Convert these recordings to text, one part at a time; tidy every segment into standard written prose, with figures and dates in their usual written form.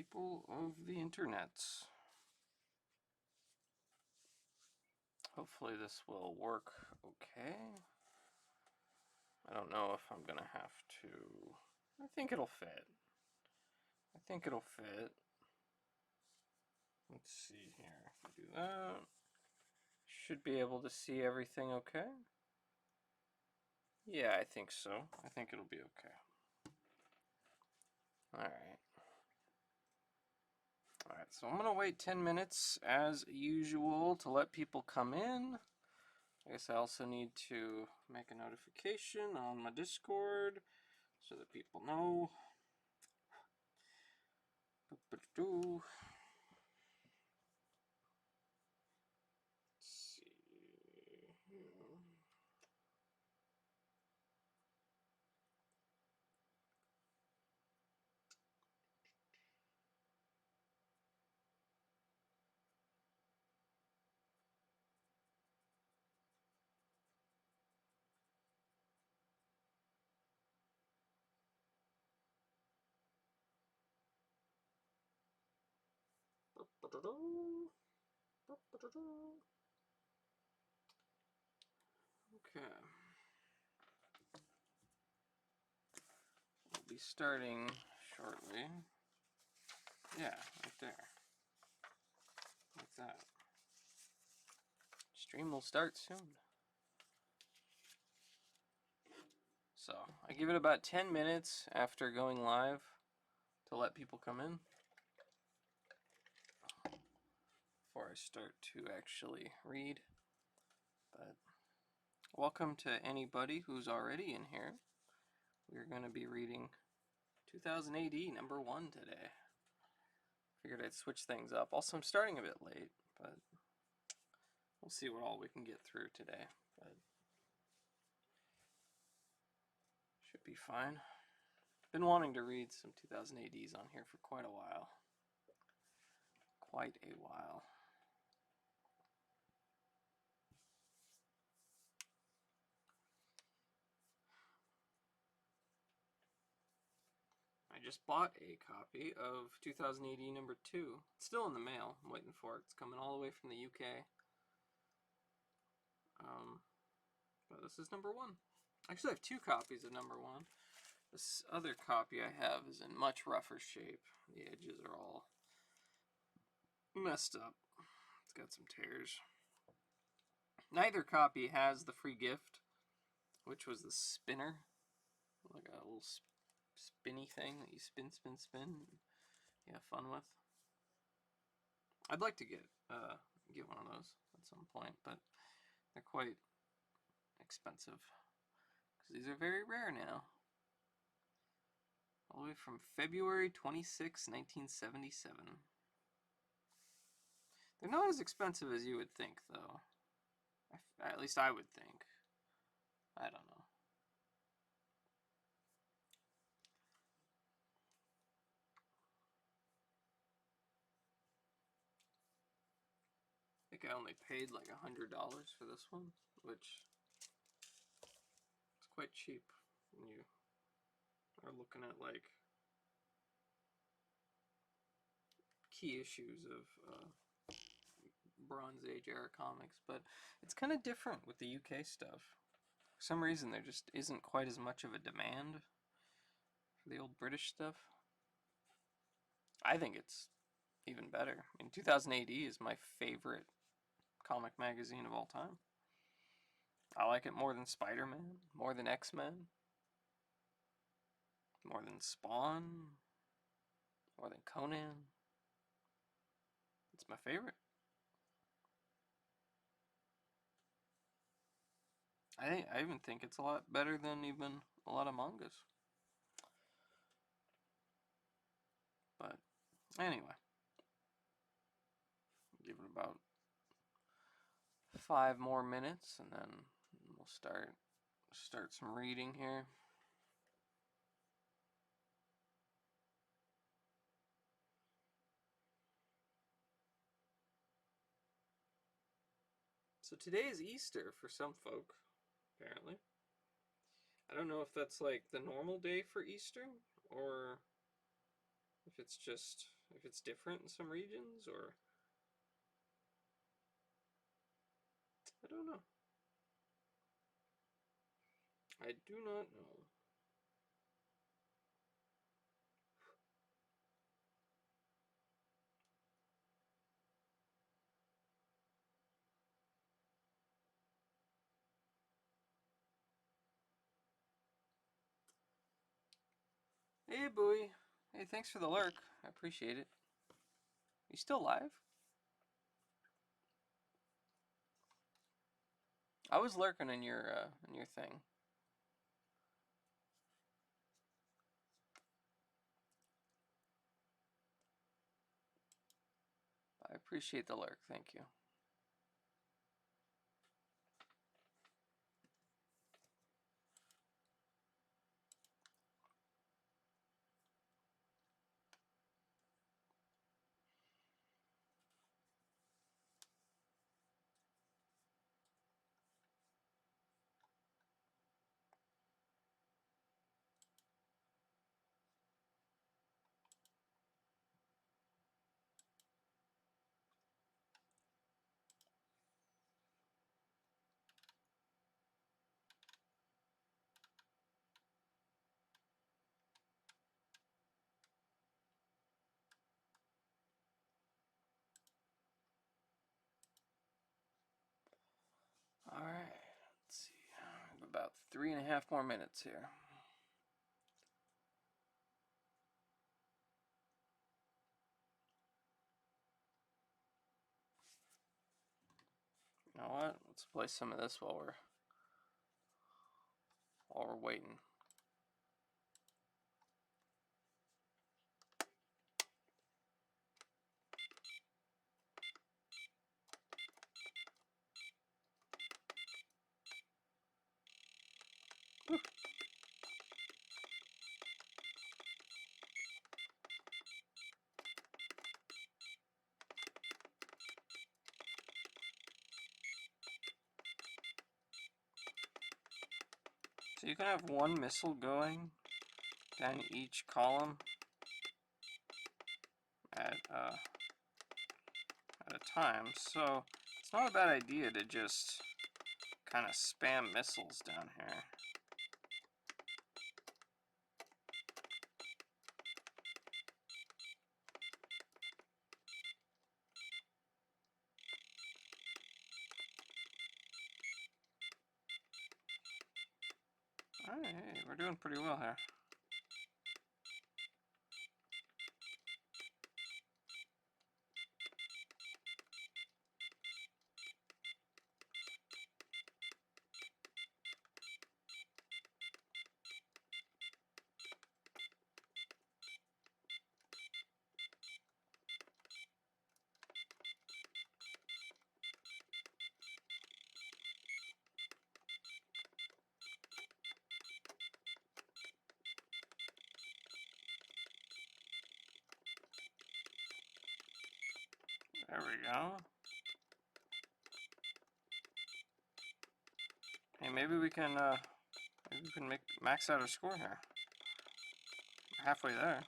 people of the internet. Hopefully this will work okay. I don't know if I'm gonna have to... I think it'll fit. I think it'll fit. Let's see here. If I do that, should be able to see everything okay. Yeah, I think so. I think it'll be okay. Alright. Alright, so I'm gonna wait 10 minutes as usual to let people come in. I guess I also need to make a notification on my Discord so that people know. Let's see. Okay. We'll be starting shortly. Yeah, right there. Like that. Stream will start soon. So, I give it about 10 minutes after going live to let people come in before I start to actually read. But welcome to anybody who's already in here. We're going to be reading 2000 AD #1 today. Figured I'd switch things up. Also, I'm starting a bit late, but we'll see what all we can get through today. But should be fine. Been wanting to read some 2000 ADs on here for quite a while. Quite a while. I just bought a copy of 2000 AD #2. It's still in the mail. I'm waiting for it. It's coming all the way from the UK. But this is #1. Actually, I have 2 copies of #1. This other copy I have is in much rougher shape. The edges are all messed up. It's got some tears. Neither copy has the free gift, which was the spinner. Like a little spinny thing that you spin, and you have fun with. I'd like to get one of those at some point, but they're quite expensive because these are very rare now. All the way from February 26, 1977. They're not as expensive as you would think, though. At least I would think. I don't know. I think I only paid like $100 for this one, which is quite cheap when you are looking at like key issues of Bronze Age era comics, but it's kind of different with the UK stuff. For some reason, there just isn't quite as much of a demand for the old British stuff. I think it's even better. I mean, 2000 AD is my favorite comic magazine of all time. I like it more than Spider-Man, more than X-Men, more than Spawn, more than Conan. It's my favorite. I even think it's a lot better than even a lot of mangas. But anyway, give it about 5 more minutes and then we'll start some reading here. So today is Easter for some folk, apparently. I don't know if that's like the normal day for Easter or if it's just If it's different in some regions, or I don't know. I do not know. Hey, boy. Hey, thanks for the lurk. I appreciate it. You still live? I was lurking in your thing. I appreciate the lurk. Thank you. Alright, let's see. I have about 3.5 more minutes here. You know what? Let's play some of this while we're waiting. Whew. So you can have one missile going down each column at a time. So it's not a bad idea to just kind of spam missiles down here. Alright, hey, we're doing pretty well here. There we go. Hey, maybe we can max out our score here. We're halfway there.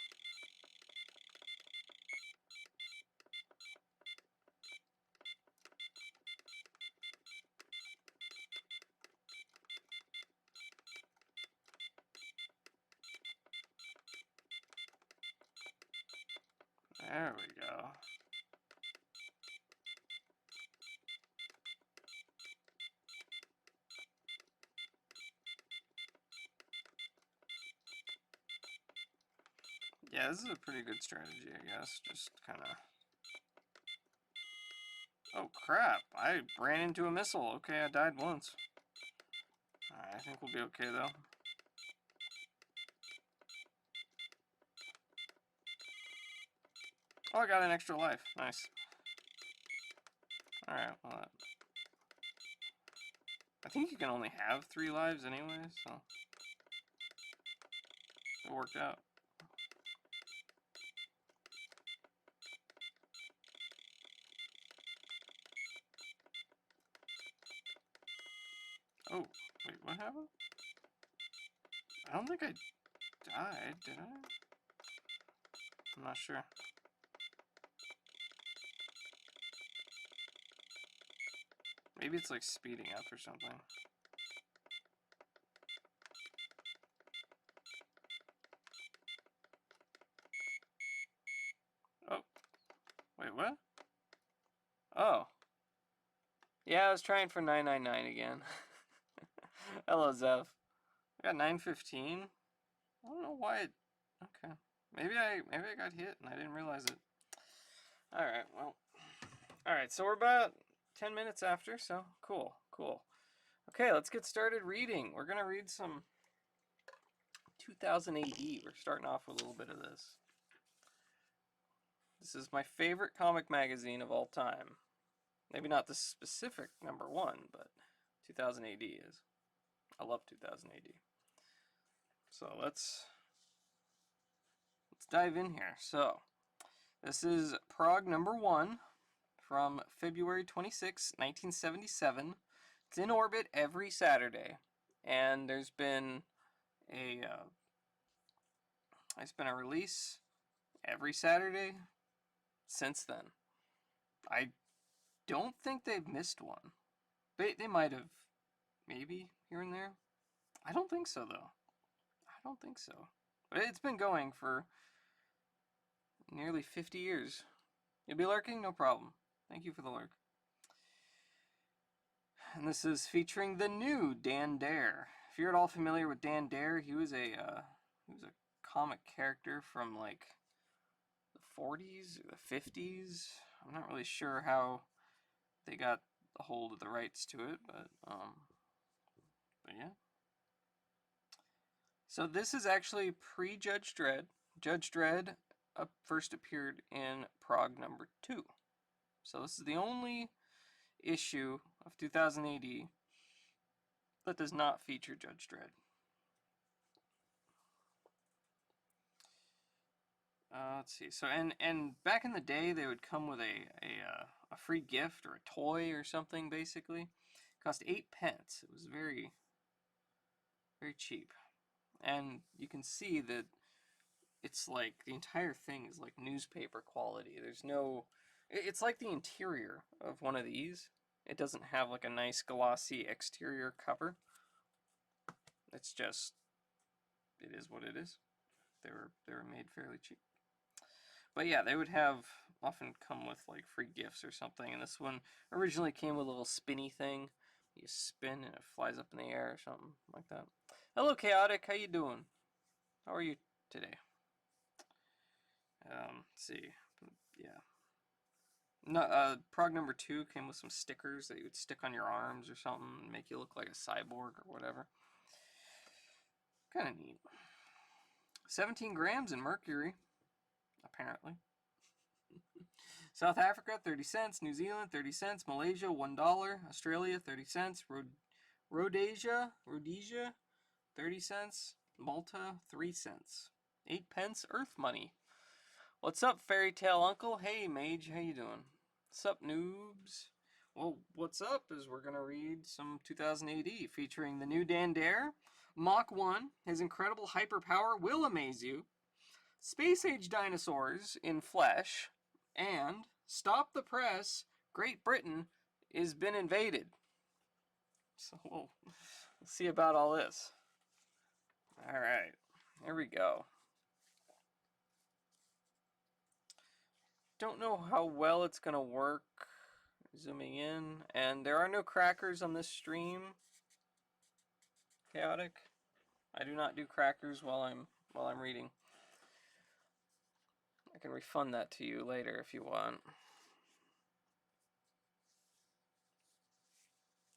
There we go. Yeah, this is a pretty good strategy, I guess. Just kind of... Oh, crap. I ran into a missile. Okay, I died once. Alright, I think we'll be okay, though. Oh, I got an extra life. Nice. Alright, well, I think you can only have 3 lives anyway, so... It worked out. Oh, wait, what happened? I don't think I died, did I? I'm not sure. Maybe it's like speeding up or something. Oh. Wait, what? Oh. Yeah, I was trying for 999 again. Hello, Zev. I got 915. I don't know why it... Okay. Maybe I got hit and I didn't realize it. Alright, well. Alright, so we're about 10 minutes after, so cool, cool. Okay, let's get started reading. We're going to read some 2000 AD. We're starting off with a little bit of this. This is my favorite comic magazine of all time. Maybe not the specific number one, but 2000 AD is. I love 2000 AD. So let's dive in here. So this is Prague number 1 from February 26, 1977. It's in orbit every Saturday, and there's been a release every Saturday since then. I don't think they've missed one. They might have, maybe here and there. I don't think so though. I don't think so. But it's been going for nearly 50 years. You'll be lurking? No problem. Thank you for the lurk. And this is featuring the new Dan Dare. If you're at all familiar with Dan Dare, he was a comic character from like the 40s or the 50s. I'm not really sure how they got a hold of the rights to it, but yeah. So this is actually pre-Judge Dredd. Judge Dredd first appeared in Prague number 2. So this is the only issue of 2000 AD that does not feature Judge Dredd. Let's see. So and back in the day, they would come with a free gift or a toy or something. Basically, it cost 8 pence. It was very cheap, and you can see that it's like the entire thing is like newspaper quality. There's no. It's like the interior of one of these. It doesn't have like a nice glossy exterior cover. It's just. It is what it is. They were made fairly cheap. But yeah, they would have often come with like free gifts or something, and this one originally came with a little spinny thing. You spin and it flies up in the air or something like that. Hello, Chaotic. How you doing? How are you today? Let's see. Yeah. No, Prague number 2 came with some stickers that you would stick on your arms or something and make you look like a cyborg or whatever. Kind of neat. 17 grams in mercury, apparently. South Africa, 30 cents. New Zealand, 30 cents. Malaysia, $1. Australia, 30 cents. Rhodesia, 30 cents. Malta, 3 cents. 8 pence Earth money. What's up, Fairy Tale Uncle? Hey, Mage, how you doing? What's up, noobs? Well, what's up is we're going to read some 2000 AD featuring the new Dan Dare, Mach 1, his incredible hyperpower will amaze you, space-age dinosaurs in flesh, and Stop the Press, Great Britain is been invaded. So we'll see about all this. Alright, here we go. Don't know how well it's going to work. Zooming in, and there are no crackers on this stream. Chaotic. I do not do crackers while I'm reading. I can refund that to you later if you want.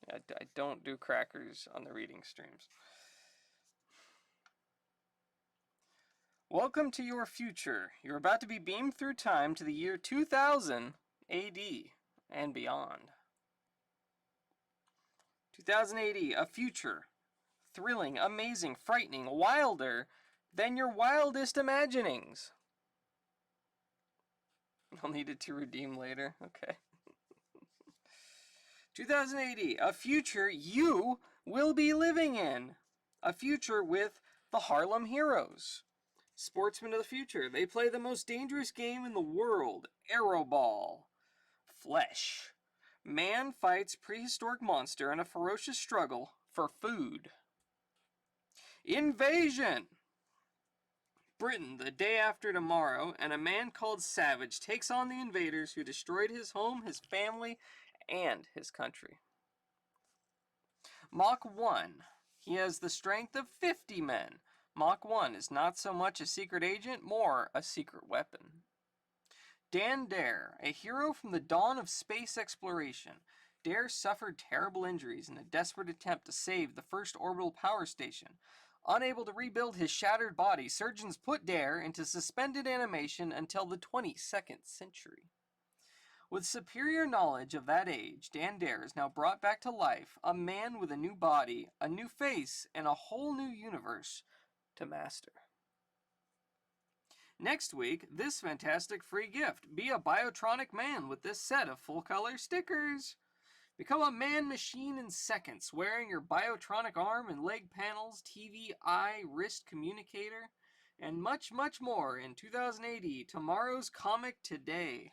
I don't do crackers on the reading streams. Welcome to your future. You're about to be beamed through time to the year 2000 AD and beyond. 2000 AD, a future. Thrilling, amazing, frightening, wilder than your wildest imaginings. I'll need it to redeem later. Okay. 2000 AD, a future you will be living in. A future with the Harlem Heroes. Sportsmen of the future. They play the most dangerous game in the world, Aeroball. Flesh. Man fights prehistoric monster in a ferocious struggle for food. Invasion! Britain, the day after tomorrow, and a man called Savage takes on the invaders who destroyed his home, his family, and his country. Mach 1. He has the strength of 50 men. Mach 1 is not so much a secret agent, more a secret weapon. Dan Dare, a hero from the dawn of space exploration. Dare suffered terrible injuries in a desperate attempt to save the first orbital power station. Unable to rebuild his shattered body, surgeons put Dare into suspended animation until the 22nd century. With superior knowledge of that age, Dan Dare is now brought back to life, a man with a new body, a new face, and a whole new universe to master. Next week, this fantastic free gift. Be a Biotronic man with this set of full-color stickers. Become a man-machine in seconds, wearing your Biotronic arm and leg panels, TV, eye, wrist communicator, and much, much more in 2080, Tomorrow's Comic Today.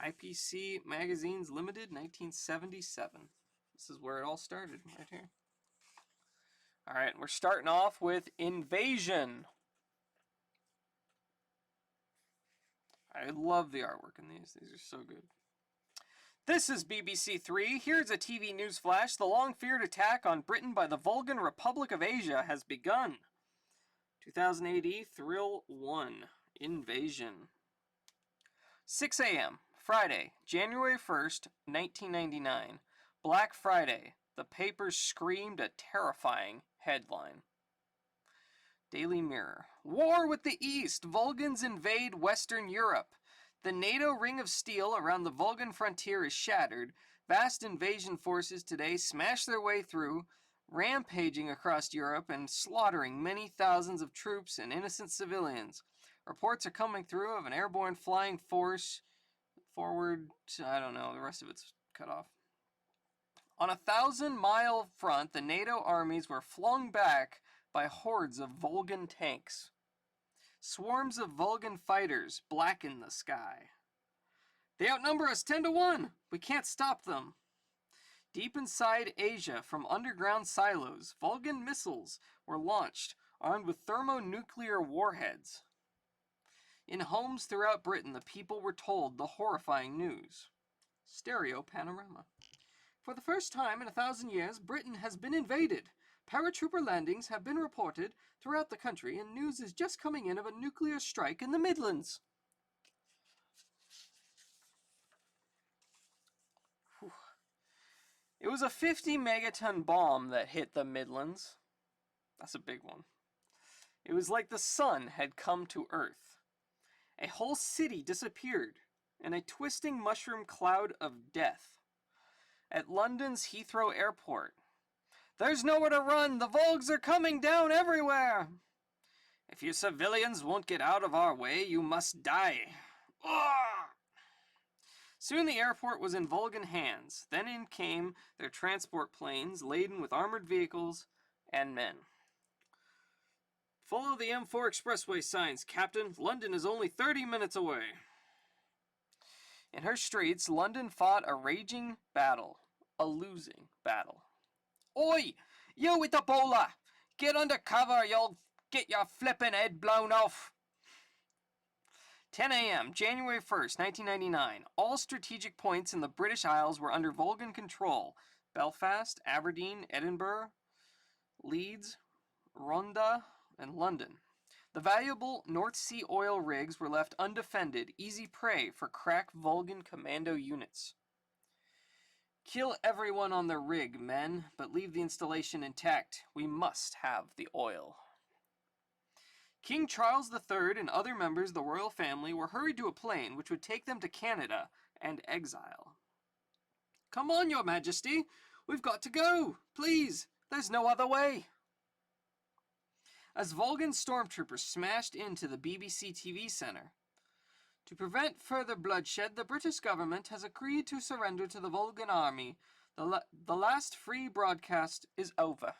IPC Magazines Limited, 1977. This is where it all started, right here. Alright, we're starting off with Invasion. I love the artwork in these. These are so good. This is BBC Three. Here's a TV news flash. The long-feared attack on Britain by the Vulcan Republic of Asia has begun. 2080 Thrill 1. Invasion. 6 a.m. Friday, January 1st, 1999. Black Friday. The papers screamed a terrifying headline. Daily Mirror. War with the East. Vulcans invade Western Europe. The NATO ring of steel around the Vulcan frontier is shattered. Vast invasion forces today smash their way through, rampaging across Europe and slaughtering many thousands of troops and innocent civilians. Reports are coming through of an airborne flying force forward to, I don't know, the rest of it's cut off. On a 1,000-mile front, the NATO armies were flung back by hordes of Vulcan tanks. Swarms of Vulcan fighters blacken the sky. They outnumber us 10-1. We can't stop them. Deep inside Asia, from underground silos, Vulcan missiles were launched, armed with thermonuclear warheads. In homes throughout Britain, the people were told the horrifying news. Stereo panorama. For the first time in 1,000 years, Britain has been invaded. Paratrooper landings have been reported throughout the country, and news is just coming in of a nuclear strike in the Midlands. Whew. It was a 50-megaton bomb that hit the Midlands. That's a big one. It was like the sun had come to Earth. A whole city disappeared in a twisting mushroom cloud of death. At London's Heathrow Airport, there's nowhere to run. The Vulgs are coming down everywhere. If you civilians won't get out of our way, you must die. Ugh! Soon the airport was in Vulcan hands. Then in came their transport planes laden with armored vehicles and men. Follow the M4 expressway signs, Captain. London is only 30 minutes away. In her streets, London fought a raging battle. A losing battle. Oi! You with the bowler! Get under cover, you'll get your flippin' head blown off! 10 a.m., January 1st, 1999. All strategic points in the British Isles were under Vulcan control. Belfast, Aberdeen, Edinburgh, Leeds, Ronda, and London. The valuable North Sea oil rigs were left undefended, easy prey for crack Vulcan commando units. Kill everyone on the rig, men, but leave the installation intact. We must have the oil. King Charles III and other members of the royal family were hurried to a plane which would take them to Canada and exile. Come on, Your Majesty. We've got to go. Please, there's no other way. As Vulcan stormtroopers smashed into the BBC TV centre. To prevent further bloodshed, the British government has agreed to surrender to the Vulcan army. The last free broadcast is over.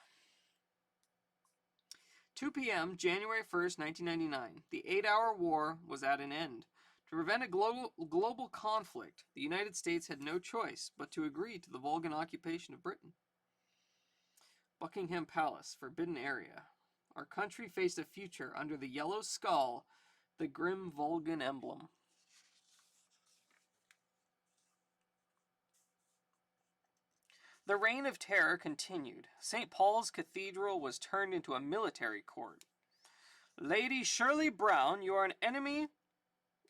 2 p.m., January 1st, 1999. The 8-hour war was at an end. To prevent a global conflict, the United States had no choice but to agree to the Volgan occupation of Britain. Buckingham Palace, forbidden area. Our country faced a future under the yellow skull, the grim Volgan emblem. The reign of terror continued. St. Paul's Cathedral was turned into a military court. Lady Shirley Brown, you are an enemy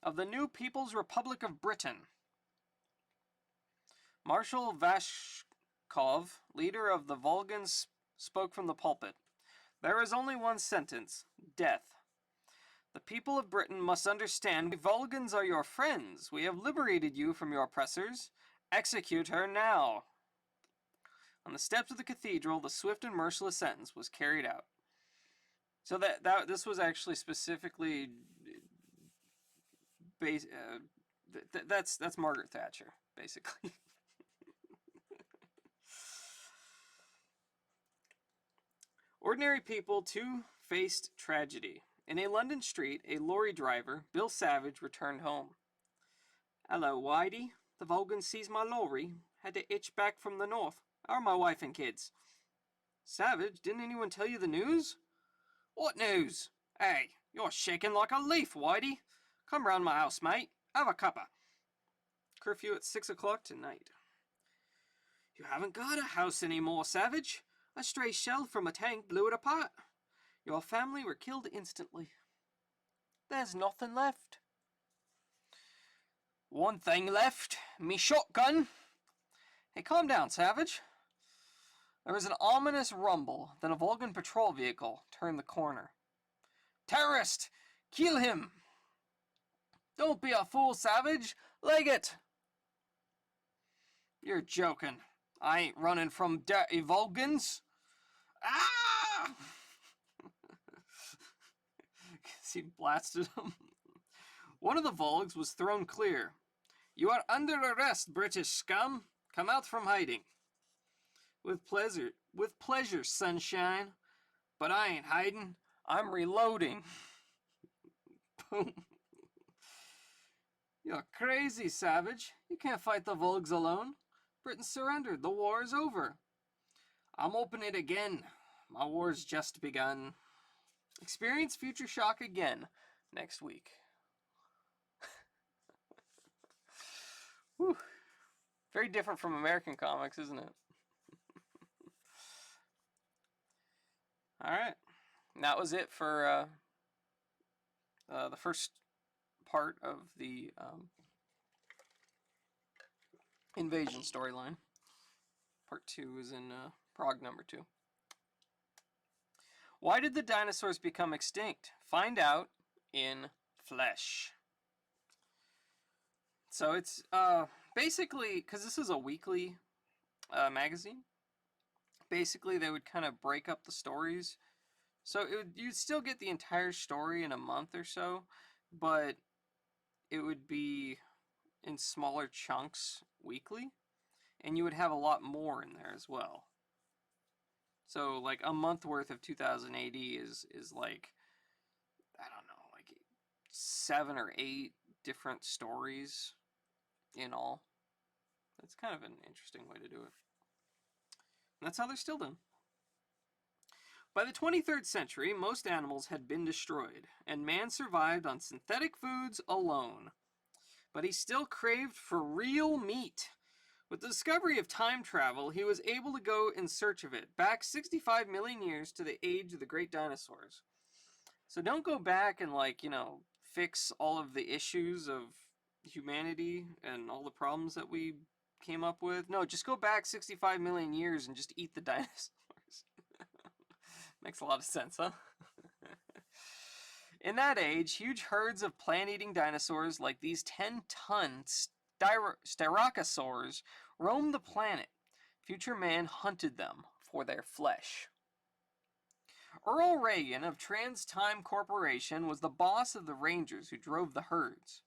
of the new People's Republic of Britain. Marshal Vashkov, leader of the Volgans, spoke from the pulpit. There is only one sentence, death. The people of Britain must understand we Volgans are your friends. We have liberated you from your oppressors. Execute her now. On the steps of the cathedral, the swift and merciless sentence was carried out. So this was actually specifically that's Margaret Thatcher, basically. Ordinary people too faced tragedy. In a London street, a lorry driver, Bill Savage, returned home. Hello, Whitey. The Volgans seized my lorry. Had to hitch back from the north. How are my wife and kids? Savage, didn't anyone tell you the news? What news? Hey, you're shaking like a leaf, Whitey. Come round my house, mate. Have a cuppa. Curfew at 6 o'clock tonight. You haven't got a house anymore, Savage. A stray shell from a tank blew it apart. Your family were killed instantly. There's nothing left. One thing left. Me shotgun. Hey, calm down, Savage. There was an ominous rumble. Then a Volgan patrol vehicle turned the corner. Terrorist! Kill him! Don't be a fool, Savage. Leg it! You're joking. I ain't running from dirty Volgans. Ah! He blasted him. One of the Volgs was thrown clear. You are under arrest, British scum. Come out from hiding. With pleasure, sunshine. But I ain't hiding. I'm reloading. Boom. You're crazy, Savage. You can't fight the Volgs alone. Britain surrendered. The war is over. I'm opening it again. My war's just begun. Experience future shock again next week. Whew. Very different from American comics, isn't it? Alright. That was it for the first part of the invasion storyline. Part 2 is in Prague number 2. Why did the dinosaurs become extinct? Find out in Flesh. So it's basically, because this is a weekly magazine, basically they would kind of break up the stories. So you'd still get the entire story in a month or so, but it would be in smaller chunks weekly, and you would have a lot more in there as well. So like a month worth of 2000 AD is like, I don't know, like 7 or 8 different stories in all. That's kind of an interesting way to do it. And that's how they're still done. By the 23rd century, most animals had been destroyed, and man survived on synthetic foods alone. But he still craved for real meat. With the discovery of time travel, he was able to go in search of it, back 65 million years to the age of the great dinosaurs. So don't go back and, like, you know, fix all of the issues of humanity and all the problems that we came up with. No, just go back 65 million years and just eat the dinosaurs. Makes a lot of sense, huh? In that age, huge herds of plant-eating dinosaurs like these 10-ton styracosaurs roamed the planet. Future man hunted them for their flesh. Earl Reagan of TransTime Corporation was the boss of the rangers who drove the herds.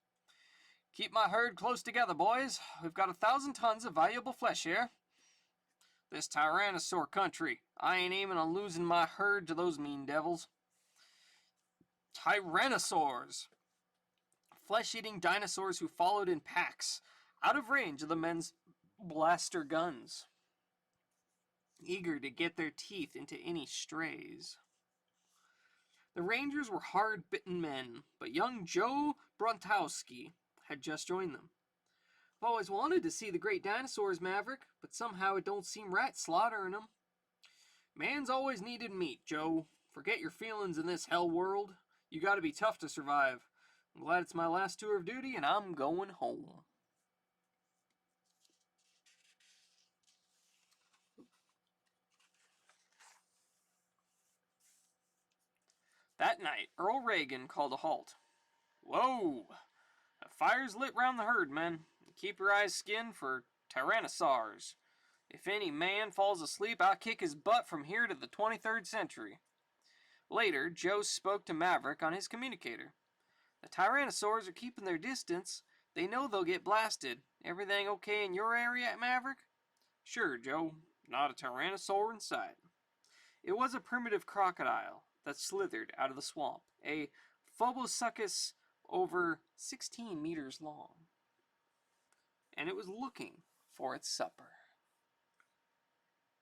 Keep my herd close together, boys. We've got 1,000 tons of valuable flesh here. This tyrannosaur country. I ain't aiming on losing my herd to those mean devils. Tyrannosaurs. flesh-eating dinosaurs who followed in packs, out of range of the men's blaster guns, eager to get their teeth into any strays. The Rangers were hard-bitten men, but young Joe Brontowski had just joined them. I've always wanted to see the great dinosaurs, Maverick, but somehow it don't seem right slaughtering them. Man's always needed meat, Joe. Forget your feelings in this hell world. You gotta be tough to survive. I'm glad it's my last tour of duty and I'm going home. That night, Earl Reagan called a halt. Whoa! A fire's lit round the herd, men. Keep your eyes skinned for tyrannosaurs. If any man falls asleep, I'll kick his butt from here to the 23rd century. Later, Joe spoke to Maverick on his communicator. The tyrannosaurs are keeping their distance. They know they'll get blasted. Everything okay in your area, Maverick? Sure, Joe. Not a tyrannosaur in sight. It was a primitive crocodile that slithered out of the swamp, a Phobosuchus over 16 meters long. And it was looking for its supper.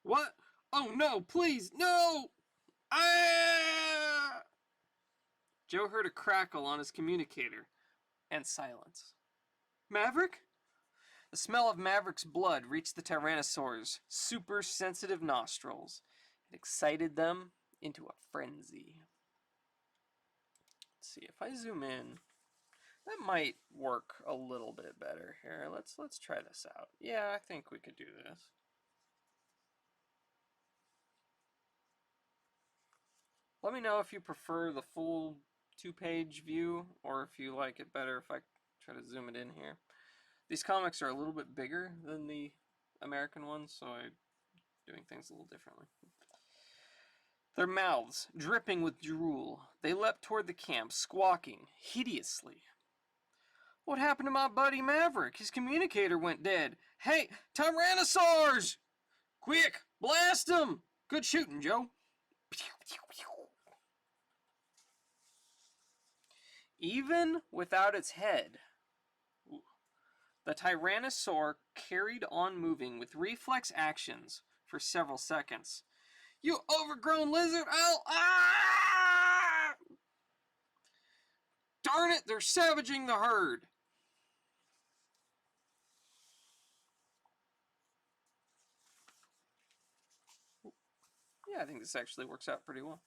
What? Oh no, please, no! Ah! Joe heard a crackle on his communicator, and silence. Maverick? The smell of Maverick's blood reached the Tyrannosaur's super-sensitive nostrils. It excited them into a frenzy. Let's see, if I zoom in, that might work a little bit better here. Let's try this out. Yeah, I think we could do this. Let me know if you prefer the full 2-page view or if you like it better if I try to zoom it in here. These comics are a little bit bigger than the American ones, so I'm doing things a little differently. Their mouths dripping with drool, they leapt toward the camp, squawking hideously. What happened to my buddy Maverick? His communicator went dead. Hey, Tyrannosaurs! Quick, blast him! Good shooting, Joe. Even without its head, the Tyrannosaur carried on moving with reflex actions for several seconds. You overgrown lizard! Ah! Darn it, they're savaging the herd! Yeah, I think this actually works out pretty well.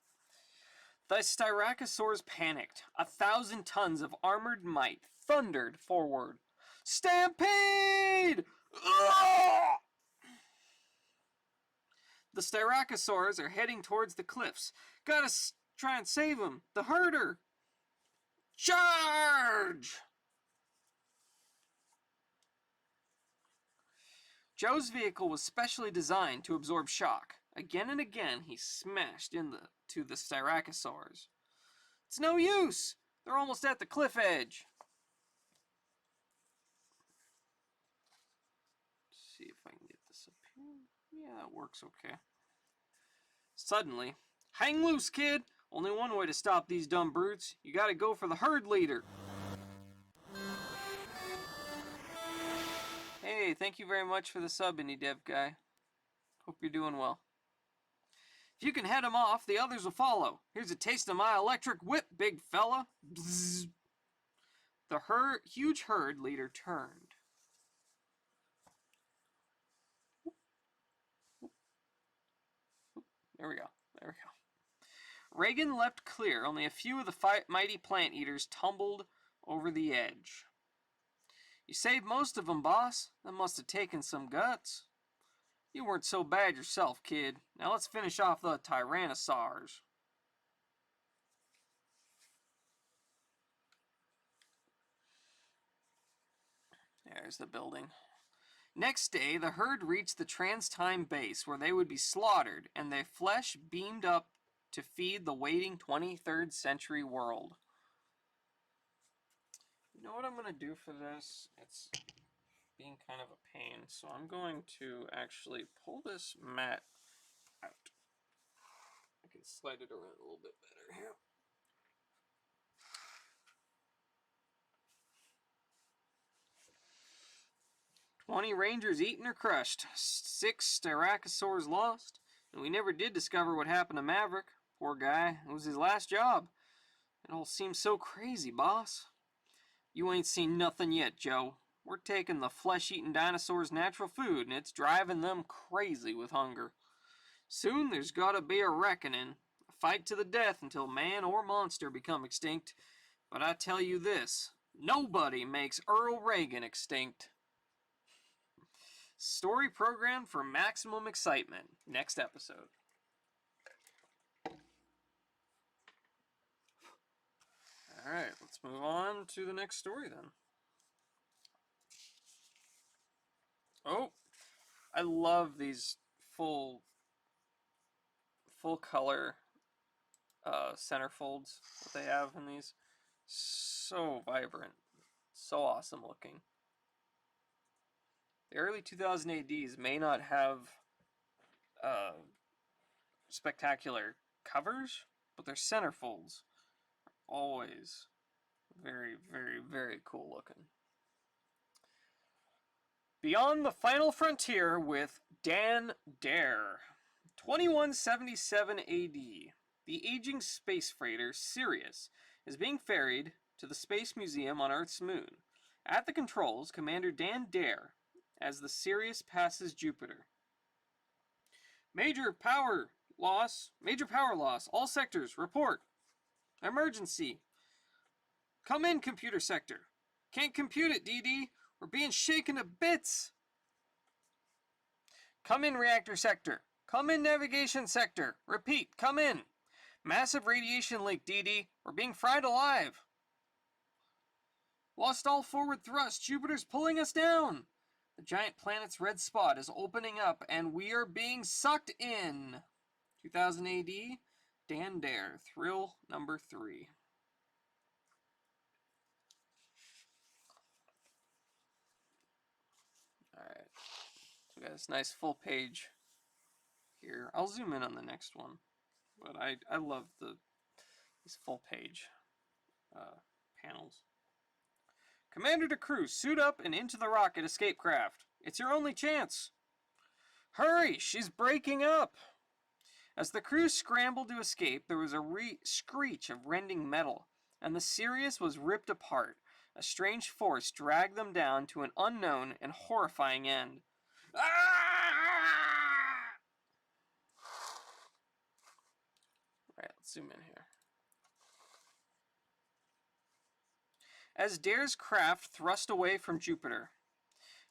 The Styracosaurs panicked. 1,000 tons of armored might thundered forward. Stampede! Ugh! The Styracosaurs are heading towards the cliffs. Gotta try and save them. The herder! Charge! Joe's vehicle was specially designed to absorb shock. Again and again, he smashed into the Styracosaurs. It's no use! They're almost at the cliff edge. Let's see if I can get this up here. Yeah, that works okay. Suddenly, hang loose, kid! Only one way to stop these dumb brutes. You gotta go for the herd leader. Hey, thank you very much for the sub, Indie Dev Guy. Hope you're doing well. If you can head them off, the others will follow. Here's a taste of my electric whip, big fella. Bzzz. The huge herd leader turned. There we go. There we go. Reagan leapt clear. Only a few of the mighty plant eaters tumbled over the edge. You saved most of them, boss. That must have taken some guts. You weren't so bad yourself, kid. Now let's finish off the Tyrannosaurs. There's the building. Next day, the herd reached the Trans-Time base where they would be slaughtered and their flesh beamed up to feed the waiting 23rd century world. You know what I'm going to do for this? It's being kind of a pain, so I'm going to actually pull this mat out. I can slide it around a little bit better here. 20 Rangers eaten or crushed. 6 Styracosaurs lost. And we never did discover what happened to Maverick. Poor guy. It was his last job. It all seems so crazy, boss. You ain't seen nothing yet, Joe. We're taking the flesh-eating dinosaurs' natural food, and it's driving them crazy with hunger. Soon there's gotta be a reckoning. A fight to the death until man or monster become extinct. But I tell you this, nobody makes Earl Reagan extinct. Story programmed for maximum excitement. Next episode. Alright, let's move on to the next story then. Oh, I love these full color centerfolds that they have in these. So vibrant. So awesome looking. The early 2000 ADs may not have spectacular covers, but their centerfolds are always very, very, very cool looking. Beyond the Final Frontier with Dan Dare. 2177 AD. The aging space freighter Sirius is being ferried to the Space Museum on Earth's moon. At the controls, Commander Dan Dare as the Sirius passes Jupiter. Major power loss. All sectors, report. Emergency. Come in, computer sector. Can't compute it, DD. We're being shaken to bits. Come in, reactor sector. Come in, navigation sector. Repeat, come in. Massive radiation leak, DD. We're being fried alive. Lost all forward thrust. Jupiter's pulling us down. The giant planet's red spot is opening up, and we are being sucked in. 2000 AD, Dan Dare, thrill number 3. Alright, so we got this nice full page here. I'll zoom in on the next one, but I love these full page panels. Commander DeCruz, suit up and into the rocket escape craft. It's your only chance. Hurry, she's breaking up. As the crew scrambled to escape, there was a screech of rending metal, and the Sirius was ripped apart. A strange force dragged them down to an unknown and horrifying end. Alright, let's zoom in here. As Dare's craft thrust away from Jupiter.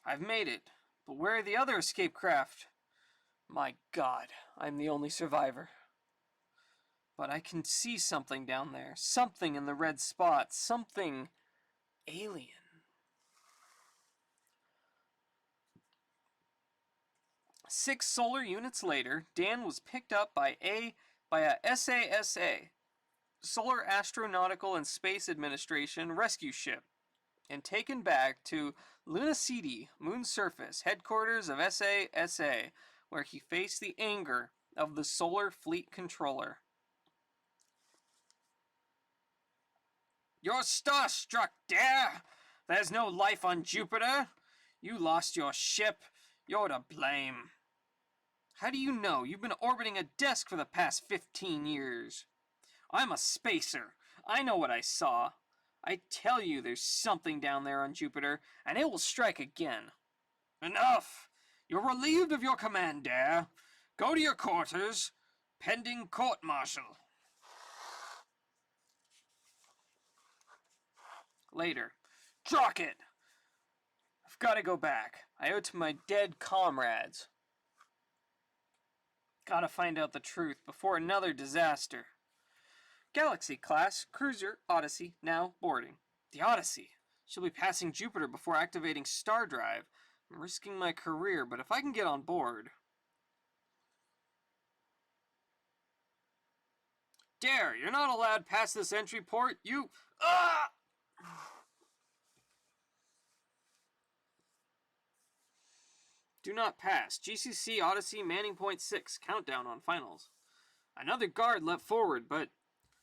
I've made it, but where are the other escape craft? My God, I'm the only survivor. But I can see something down there. Something in the red spot. Something alien. Six solar units later, Dan was picked up by a SASA, Solar Astronautical and Space Administration rescue ship, and taken back to Lunacidi, moon surface, headquarters of SASA, where he faced the anger of the Solar Fleet Controller. You're starstruck, Dare! There's no life on Jupiter! You lost your ship. You're to blame. How do you know? You've been orbiting a desk for the past 15 years. I'm a spacer. I know what I saw. I tell you there's something down there on Jupiter, and it will strike again. Enough! You're relieved of your command, Dare. Go to your quarters, pending court-martial. Later. Drocket! I've got to go back. I owe it to my dead comrades. Gotta find out the truth before another disaster. Galaxy class, cruiser, Odyssey, now boarding. The Odyssey. She'll be passing Jupiter before activating Star Drive. I'm risking my career, but if I can get on board... Dare, you're not allowed past this entry port. You... Ah! Do not pass. GCC Odyssey Manning Point 6. Countdown on finals. Another guard leapt forward, but...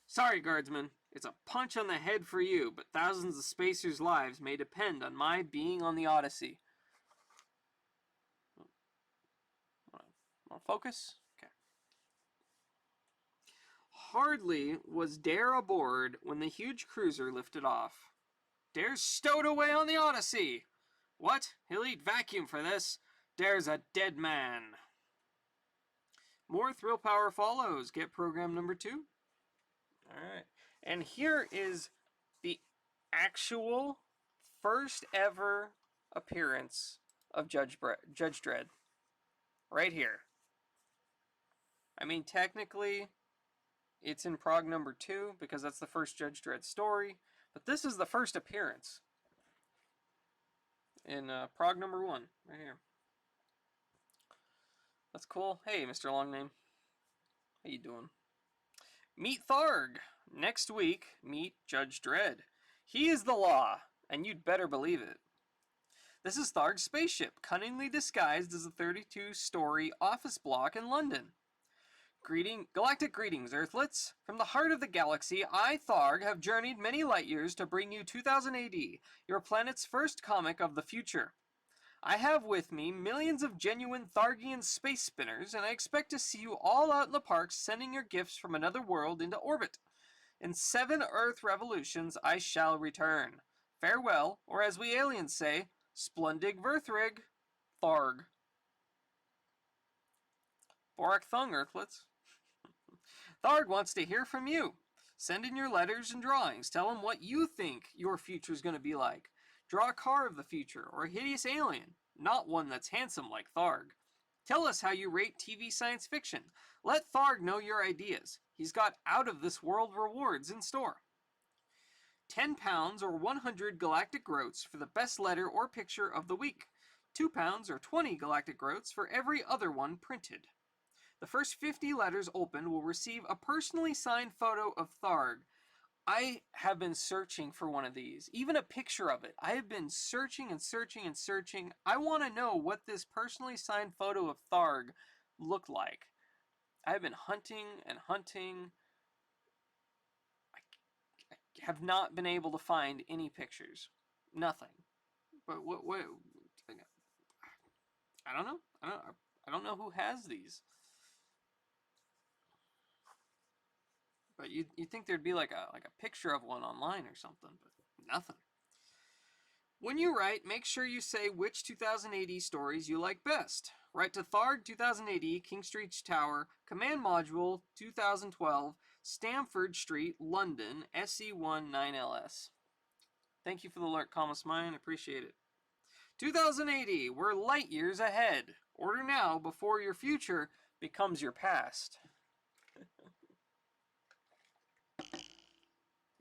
Sorry, guardsman. It's a punch on the head for you, but thousands of spacers' lives may depend on my being on the Odyssey. focus? Okay. Hardly was Dare aboard when the huge cruiser lifted off. Dare's stowed away on the Odyssey. What? He'll eat vacuum for this. Dare's a dead man. More thrill power follows. Get program number 2. Alright. And here is the actual first ever appearance of Judge Dredd. Right here. I mean, technically, it's in prog number 2 because that's the first Judge Dredd story. But this is the first appearance in prog number 1, right here. That's cool. Hey, Mr. Longname. How you doing? Meet Tharg. Next week, meet Judge Dredd. He is the law, and you'd better believe it. This is Tharg's spaceship, cunningly disguised as a 32-story office block in London. Galactic greetings, Earthlets. From the heart of the galaxy, I, Tharg, have journeyed many light years to bring you 2000 AD, your planet's first comic of the future. I have with me millions of genuine Thargian space spinners, and I expect to see you all out in the parks sending your gifts from another world into orbit. In 7 Earth revolutions, I shall return. Farewell, or as we aliens say, Splundig Verthrig, Tharg. Borak Thung, Earthlets. Tharg wants to hear from you. Send in your letters and drawings. Tell him what you think your future is going to be like. Draw a car of the future, or a hideous alien, not one that's handsome like Tharg. Tell us how you rate TV science fiction. Let Tharg know your ideas. He's got out-of-this-world rewards in store. £10 or 100 galactic groats for the best letter or picture of the week. £2 or 20 galactic groats for every other one printed. The first 50 letters opened will receive a personally signed photo of Tharg. I have been searching for one of these, even a picture of it. I have been searching and searching and searching. I want to know what this personally signed photo of Tharg looked like. I have been hunting and hunting. I have not been able to find any pictures. Nothing. But what I don't know. I don't know who has these. But you'd think there'd be like a picture of one online or something, but nothing. When you write, make sure you say which 2000 AD stories you like best. Write to Tharg 2000 AD, King Street Tower, Command Module 2012, Stamford Street, London, SE1 9LS. Thank you for the alert, Thomas Mine. Appreciate it. 2000 AD, we're light years ahead. Order now before your future becomes your past.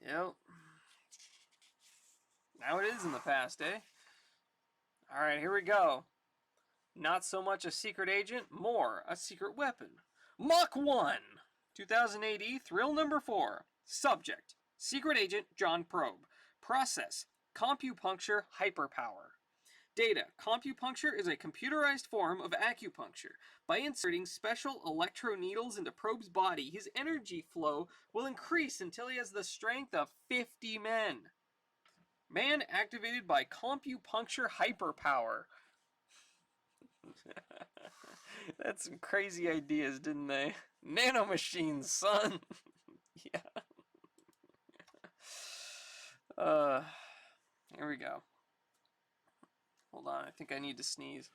Yep. Now it is in the past, eh? Alright, here we go. Not so much a secret agent, more a secret weapon. Mach 1! 2000 AD, thrill number 4. Subject, Secret Agent John Probe. Process, Compupuncture Hyperpower. Data, Compupuncture is a computerized form of acupuncture. By inserting special electroneedles into Probe's body, his energy flow will increase until he has the strength of 50 men. Man activated by Compupuncture Hyperpower. That's some crazy ideas, didn't they? Nanomachines, son! Yeah. Here we go. Hold on, I think I need to sneeze.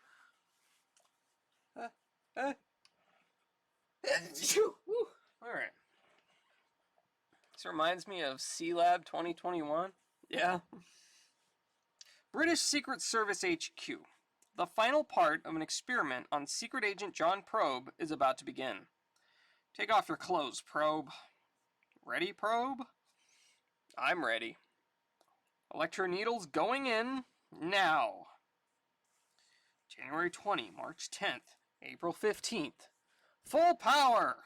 Alright. This reminds me of C-Lab 2021. Yeah. British Secret Service HQ. The final part of an experiment on Secret Agent John Probe is about to begin. Take off your clothes, Probe. Ready, Probe? I'm ready. Electroneedles going in now. January 20, March 10th, April 15th. Full power!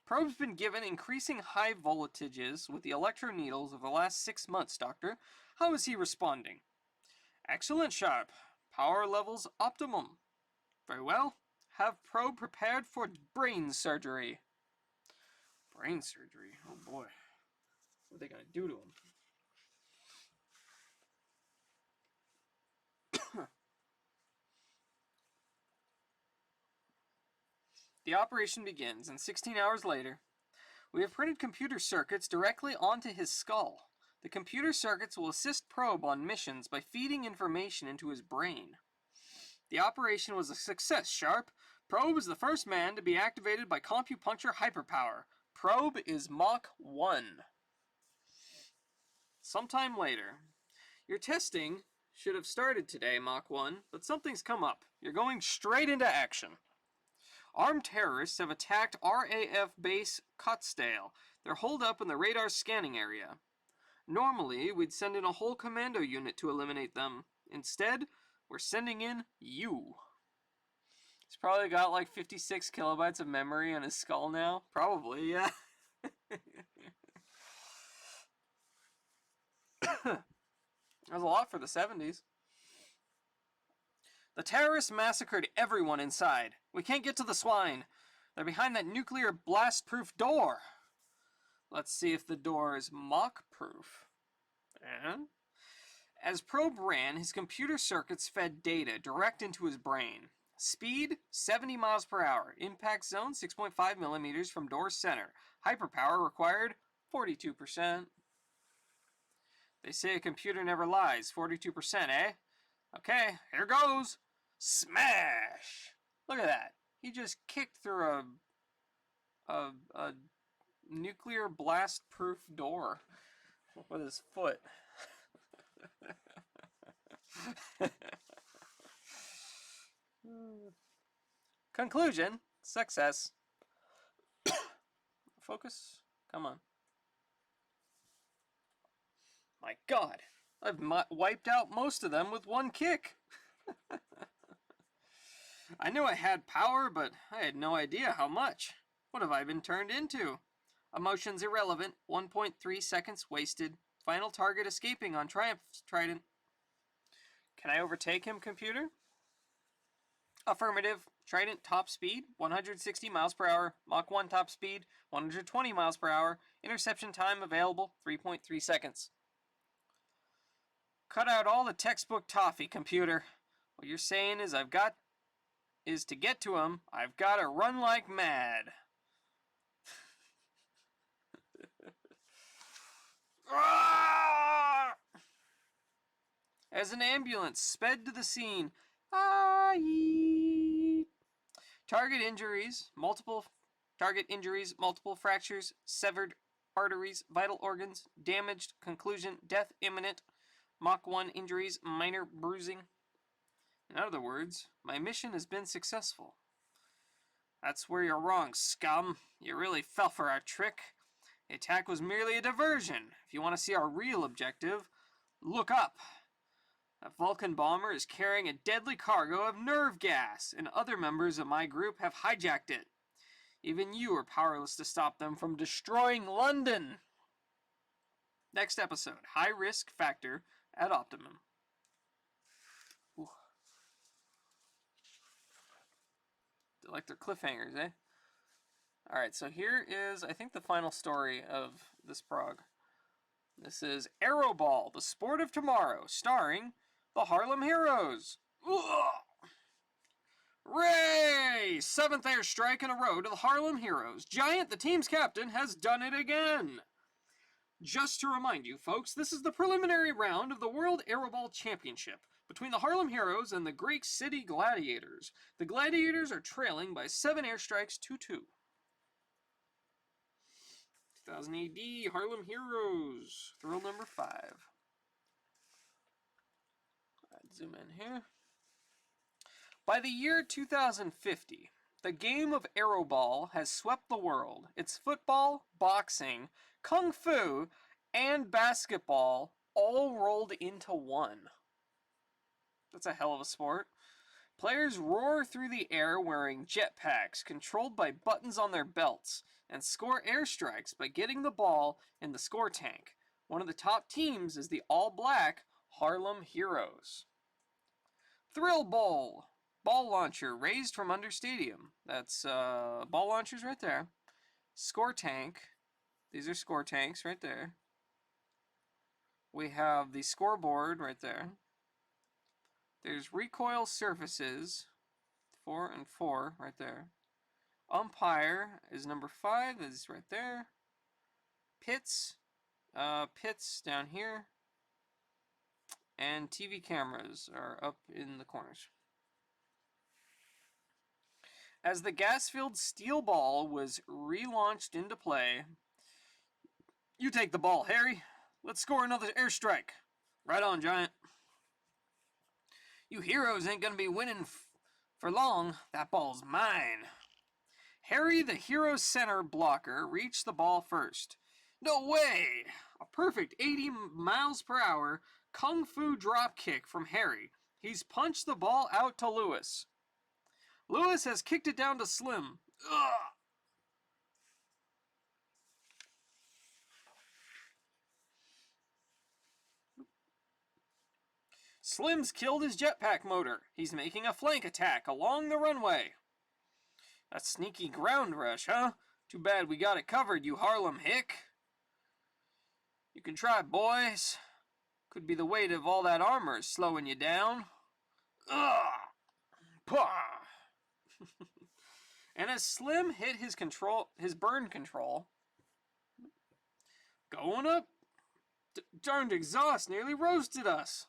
Probe's been given increasing high voltages with the electroneedles over the last 6 months, Doctor. How is he responding? Excellent, Sharp. Power levels optimum. Very well. Have Probe prepared for brain surgery. Brain surgery? Oh boy. What are they going to do to him? The operation begins, and 16 hours later, we have printed computer circuits directly onto his skull. The computer circuits will assist Probe on missions by feeding information into his brain. The operation was a success, Sharp. Probe is the first man to be activated by Compupuncture Hyperpower. Probe is Mach 1. Sometime later. Your testing should have started today, Mach 1, but something's come up. You're going straight into action. Armed terrorists have attacked RAF base Kotsdale. They're holed up in the radar scanning area. Normally, we'd send in a whole commando unit to eliminate them. Instead, we're sending in you. He's probably got like 56 kilobytes of memory on his skull now. Probably, yeah. That was a lot for the 70s. The terrorists massacred everyone inside. We can't get to the swine. They're behind that nuclear blast-proof door. Let's see if the door is Mach-proof. And as Probe ran, his computer circuits fed data direct into his brain. Speed, 70 miles per hour. Impact zone, 6.5 millimeters from door center. Hyperpower required, 42%. They say a computer never lies. 42%, eh? Okay, here goes. Smash! Look at that. He just kicked through a nuclear blast-proof door with his foot. Conclusion. Success. Focus. Come on. My God. I've wiped out most of them with one kick. I knew I had power, but I had no idea how much. What have I been turned into? Emotions irrelevant. 1.3 seconds wasted. Final target escaping on Triumph's Trident. Can I overtake him, computer? Affirmative. Trident top speed, 160 miles per hour. Mach 1 top speed, 120 miles per hour. Interception time available, 3.3 seconds. Cut out all the textbook toffee, computer. What you're saying is to get to him, I've got to run like mad. As an ambulance sped to the scene, target injuries, multiple fractures, severed arteries, vital organs, damaged, conclusion, death imminent, Mach 1 injuries, minor bruising. In other words, my mission has been successful. That's where you're wrong, scum. You really fell for our trick. The attack was merely a diversion. If you want to see our real objective, look up. A Vulcan bomber is carrying a deadly cargo of nerve gas, and other members of my group have hijacked it. Even you are powerless to stop them from destroying London. Next episode, high risk factor at optimum. Ooh. They like their cliffhangers, eh? Alright, so here is, I think, the final story of this prog. This is Aeroball, the Sport of Tomorrow, starring the Harlem Heroes. Ray! 7th airstrike in a row to the Harlem Heroes. Giant, the team's captain, has done it again. Just to remind you, folks, this is the preliminary round of the World Aeroball Championship between the Harlem Heroes and the Greek City Gladiators. The Gladiators are trailing by 7 airstrikes to 2. 2000 AD, Harlem Heroes, thrill number 5. Zoom in here. By the year 2050, the game of Aeroball has swept the world. It's football, boxing, kung fu, and basketball all rolled into one. That's a hell of a sport. Players roar through the air wearing jetpacks controlled by buttons on their belts and score airstrikes by getting the ball in the score tank. One of the top teams is the all-black Harlem Heroes. Thrill Bowl. Ball launcher raised from under stadium. That's ball launchers right there. Score tank. These are score tanks right there. We have the scoreboard right there. There's recoil surfaces. 4 and 4 right there. Umpire is number 5. That is right there. Pits. Pits down here. And TV cameras are up in the corners. As the gas-filled steel ball was relaunched into play, you take the ball, Harry. Let's score another airstrike. Right on, Giant. You heroes ain't gonna be winning for long. That ball's mine. Harry, the hero center blocker, reached the ball first. No way! A perfect 80 miles per hour kung fu drop kick from Harry. He's punched the ball out to Lewis. Lewis has kicked it down to Slim. Ugh! Slim's killed his jetpack motor. He's making a flank attack along the runway. A sneaky ground rush, huh? Too bad we got it covered, you Harlem hick. You can try, boys. Could be the weight of all that armor slowing you down. Ugh! Pah! And as Slim hit his burn control, going up, darned exhaust nearly roasted us.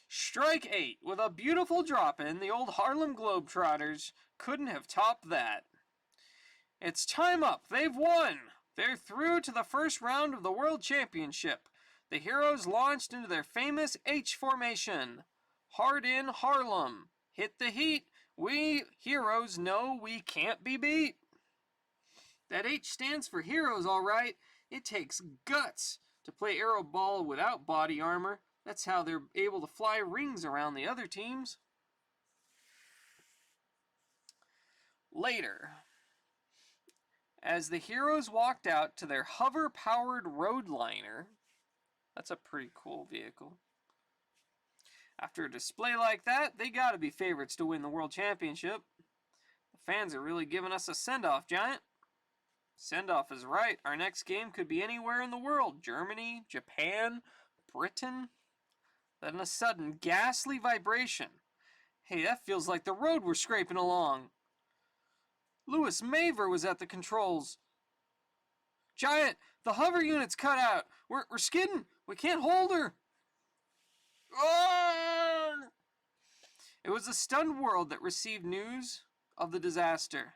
Strike 8 with a beautiful drop-in. The old Harlem Globetrotters couldn't have topped that. It's time up. They've won. They're through to the first round of the World Championship. The heroes launched into their famous H formation. Hard in Harlem. Hit the heat. We heroes know we can't be beat. That H stands for heroes, all right. It takes guts to play aero ball without body armor. That's how they're able to fly rings around the other teams. Later, as the heroes walked out to their hover-powered roadliner, that's a pretty cool vehicle. After a display like that, they gotta be favorites to win the World Championship. The fans are really giving us a send-off, Giant. Send-off is right. Our next game could be anywhere in the world. Germany, Japan, Britain. Then a sudden, ghastly vibration. Hey, that feels like the road we're scraping along. Lewis Maver was at the controls. Giant, the hover unit's cut out. We're skidding. We can't hold her. Oh! It was a stunned world that received news of the disaster.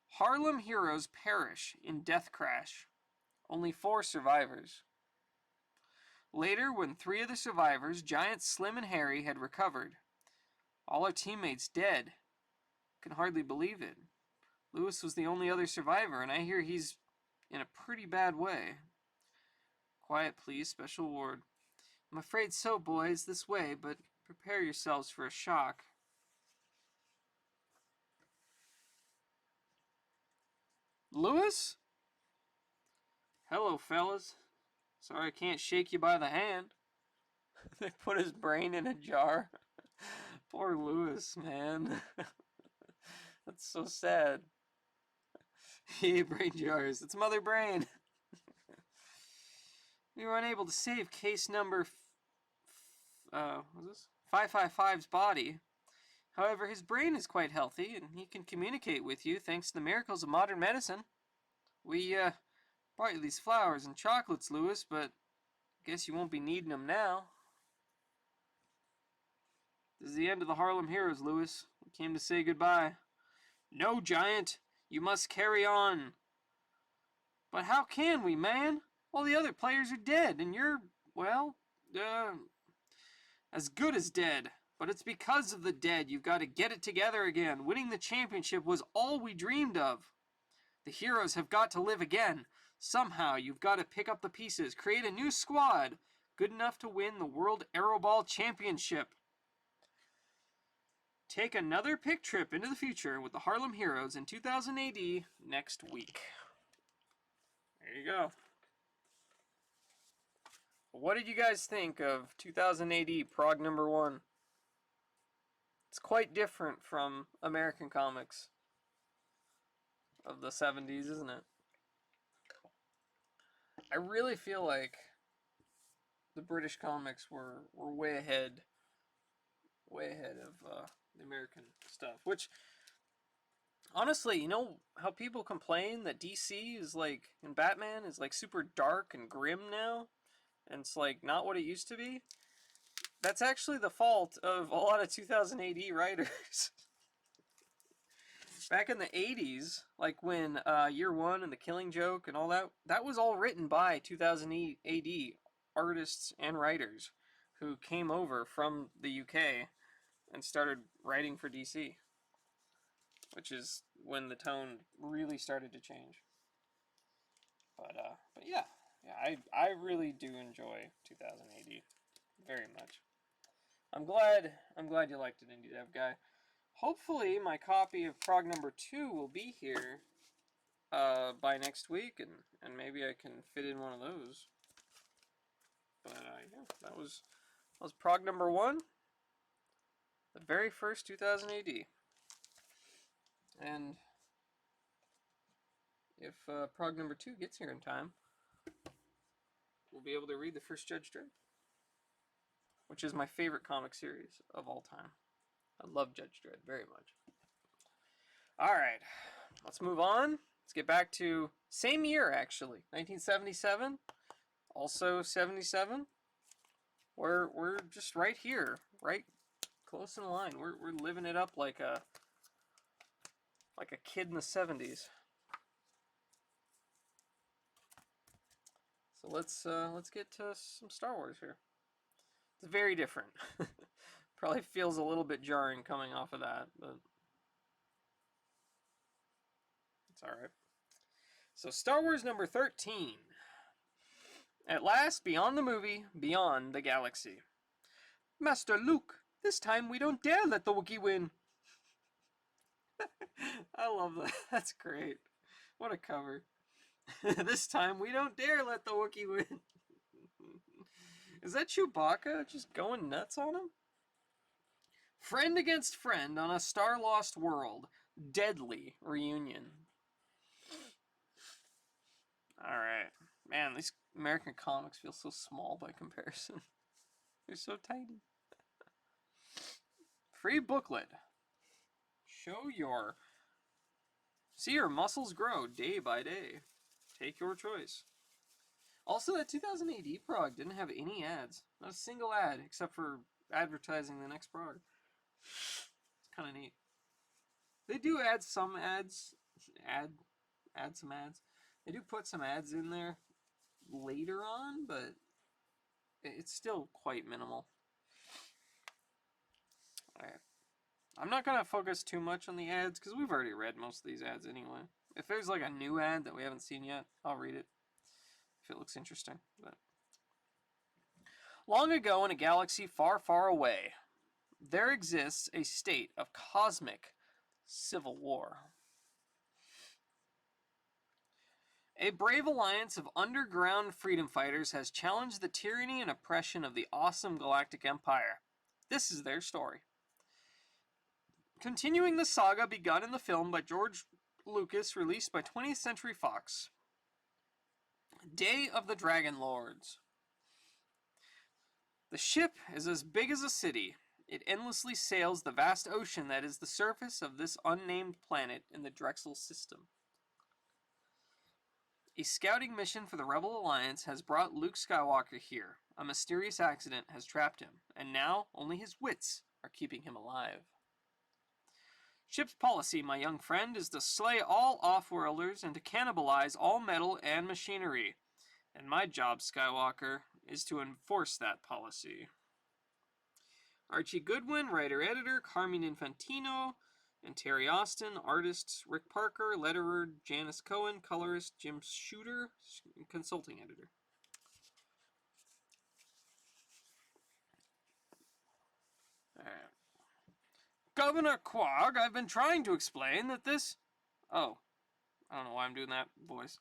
Harlem heroes perish in death crash. Only 4 survivors. Later, when 3 of the survivors, Giant, Slim, and Harry, had recovered, all our teammates dead. Can hardly believe it. Lewis was the only other survivor, and I hear he's in a pretty bad way. Quiet, please. Special ward. I'm afraid so, boys. This way, but prepare yourselves for a shock. Lewis? Hello, fellas. Sorry I can't shake you by the hand. They put his brain in a jar. Poor Lewis, man. That's so sad. He ate brain jars. It's Mother Brain. We were unable to save case number 555's body. However, his brain is quite healthy, and he can communicate with you thanks to the miracles of modern medicine. We brought you these flowers and chocolates, Lewis, but I guess you won't be needing them now. This is the end of the Harlem Heroes, Lewis. We came to say goodbye. No, Giant. You must carry on. But how can we, man? All the other players are dead, and you're, well, as good as dead. But it's because of the dead you've got to get it together again. Winning the championship was all we dreamed of. The heroes have got to live again. Somehow you've got to pick up the pieces, create a new squad, good enough to win the World Aeroball Championship. Take another pick trip into the future with the Harlem Heroes in 2000 AD next week. There you go. What did you guys think of 2000 AD Prague #1? It's quite different from American comics of the 70s, isn't it? I really feel like the British comics were way ahead of the American stuff, which Honestly, you know how people complain that DC is like, and Batman is like super dark and grim now? And it's like not what it used to be? That's actually the fault of a lot of 2000 AD writers. Back in the 80s, like when Year One and The Killing Joke and all that, that was all written by 2000 AD artists and writers who came over from the UK and started writing for DC, which is when the tone really started to change. But yeah, I really do enjoy 2000 AD very much. I'm glad you liked it, Indie Dev Guy. Hopefully, my copy of Prog number 2 will be here by next week, and maybe I can fit in one of those. But yeah, that was Prog number 1, the very first 2000 AD. And if Prog number 2 gets here in time, we'll be able to read the first Judge Dredd, which is my favorite comic series of all time. I love Judge Dredd very much. Alright, let's move on. Let's get back to same year, actually, 1977. Also 77. We're just right here, right close in line. We're living it up like a kid in the 70s. So let's get to some Star Wars here. It's very different. Probably feels a little bit jarring coming off of that, but it's all right. So Star Wars number 13. At last, beyond the movie, beyond the galaxy. Master Luke, this time we don't dare let the Wookiee win. I love that. That's great. What a cover. This time we don't dare let the Wookiee win. Is that Chewbacca just going nuts on him? Friend against friend on a star-lost world. Deadly reunion. Alright. Man, these American comics feel so small by comparison. They're so tiny. Free booklet. See your muscles grow day by day. Take your choice. Also, that 2000 AD prog didn't have any ads. Not a single ad, except for advertising the next prog. It's kind of neat. They do add some ads. Add some ads. They do put some ads in there later on, but it's still quite minimal. Alright. I'm not going to focus too much on the ads, because we've already read most of these ads anyway. If there's like a new ad that we haven't seen yet, I'll read it. If it looks interesting. But long ago in a galaxy far, far away, there exists a state of cosmic civil war. A brave alliance of underground freedom fighters has challenged the tyranny and oppression of the awesome galactic empire. This is their story. Continuing the saga begun in the film by George Lucas, released by 20th Century Fox. Day of the Dragon Lords. The ship is as big as a city. It endlessly sails the vast ocean that is the surface of this unnamed planet in the Drexel system. A scouting mission for the Rebel Alliance has brought Luke Skywalker here. A mysterious accident has trapped him, and now only his wits are keeping him alive. Ship's policy, my young friend, is to slay all off-worlders and to cannibalize all metal and machinery. And my job, Skywalker, is to enforce that policy. Archie Goodwin, writer-editor, Carmine Infantino, and Terry Austin, artists Rick Parker, letterer Janice Cohen, colorist Jim Shooter, consulting editor. Alright. Governor Quarg, I've been trying to explain that this... Oh. I don't know why I'm doing that voice.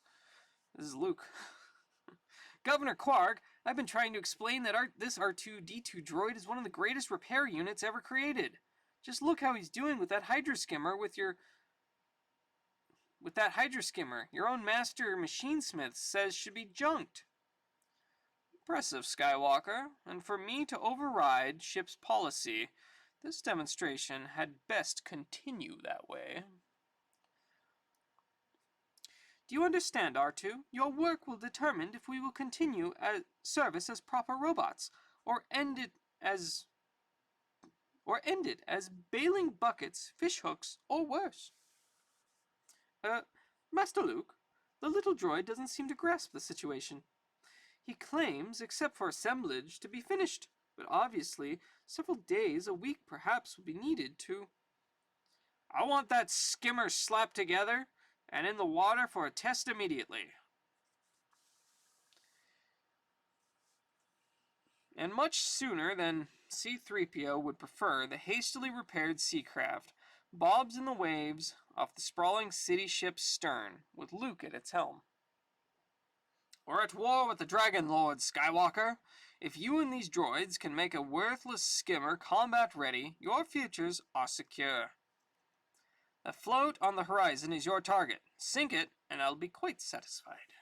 This is Luke. Governor Quarg, I've been trying to explain that this R2-D2 droid is one of the greatest repair units ever created. Just look how he's doing with that Hydra Skimmer with that Hydra Skimmer your own master machinesmith says should be junked. Impressive, Skywalker, and for me to override ship's policy, this demonstration had best continue that way. Do you understand, R2? Your work will determine if we will continue service as proper robots, or as end it as bailing buckets, fish hooks, or worse. Master Luke, the little droid doesn't seem to grasp the situation. He claims, except for assemblage, to be finished, but obviously several days, a week perhaps, will be needed to... I want that skimmer slapped together and in the water for a test immediately. And much sooner than C-3PO would prefer, the hastily repaired Seacraft bobs in the waves off the sprawling city ship's stern, with Luke at its helm. We're at war with the Dragon Lord, Skywalker. If you and these droids can make a worthless skimmer combat-ready, your futures are secure. The float on the horizon is your target. Sink it, and I'll be quite satisfied.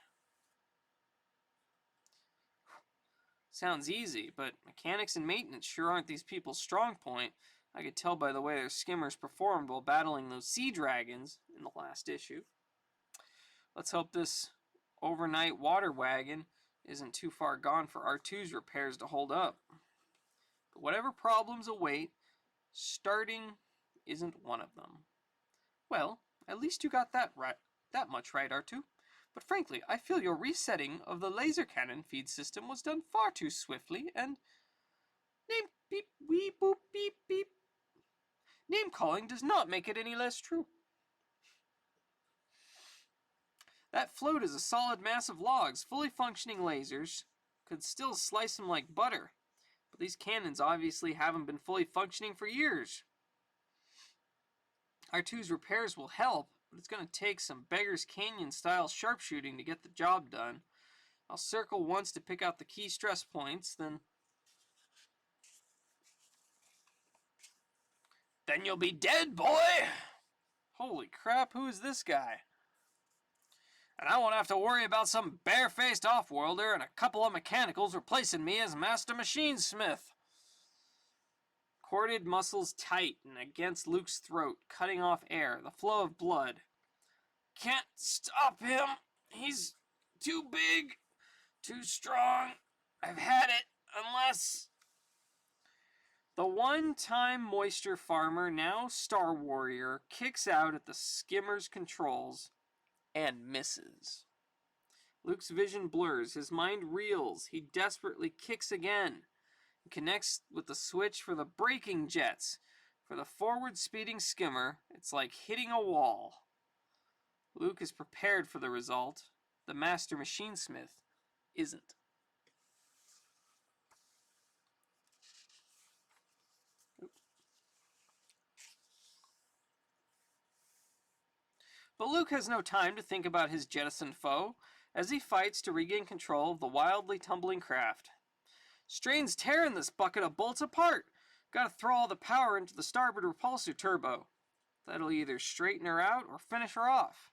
Sounds easy, but mechanics and maintenance sure aren't these people's strong point. I could tell by the way their skimmers performed while battling those sea dragons in the last issue. Let's hope this overnight water wagon isn't too far gone for R2's repairs to hold up. But whatever problems await, starting isn't one of them. Well, at least you got that much right, R2. But frankly, I feel your resetting of the laser cannon feed system was done far too swiftly, and... Name beep, wee, boop, beep, beep. Name calling does not make it any less true. That float is a solid mass of logs. Fully functioning lasers could still slice them like butter. But these cannons obviously haven't been fully functioning for years. R2's repairs will help, but it's going to take some Beggar's Canyon-style sharpshooting to get the job done. I'll circle once to pick out the key stress points, then you'll be dead, boy! Holy crap, who is this guy? And I won't have to worry about some bare-faced off-worlder and a couple of mechanicals replacing me as master machinesmith. Corded muscles tight and against Luke's throat, cutting off air, the flow of blood. Can't stop him. He's too big, too strong. I've had it, unless... The one-time moisture farmer, now Star Warrior, kicks out at the skimmer's controls and misses. Luke's vision blurs, his mind reels, he desperately kicks again. He connects with the switch for the braking jets. For the forward-speeding skimmer, it's like hitting a wall. Luke is prepared for the result. The master machinesmith isn't. But Luke has no time to think about his jettisoned foe as he fights to regain control of the wildly tumbling craft. Strain's tearing this bucket of bolts apart. Gotta throw all the power into the starboard repulsor turbo. That'll either straighten her out or finish her off.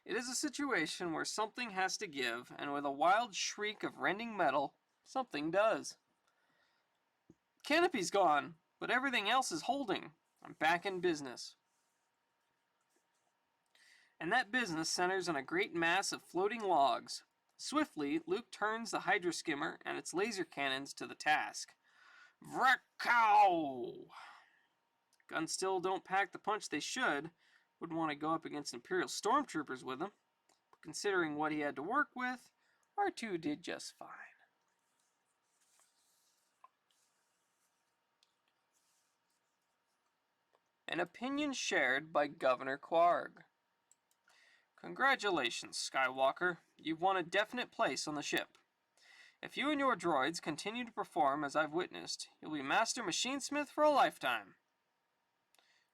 It is a situation where something has to give, and with a wild shriek of rending metal, something does. Canopy's gone, but everything else is holding. I'm back in business. And that business centers on a great mass of floating logs. Swiftly, Luke turns the Hydra Skimmer and its laser cannons to the task. Vrakaw! Guns still don't pack the punch they should. Wouldn't want to go up against Imperial stormtroopers with them. But considering what he had to work with, R2 did just fine. An opinion shared by Governor Quarg. Congratulations, Skywalker. You've won a definite place on the ship. If you and your droids continue to perform as I've witnessed, you'll be Master Machinesmith for a lifetime.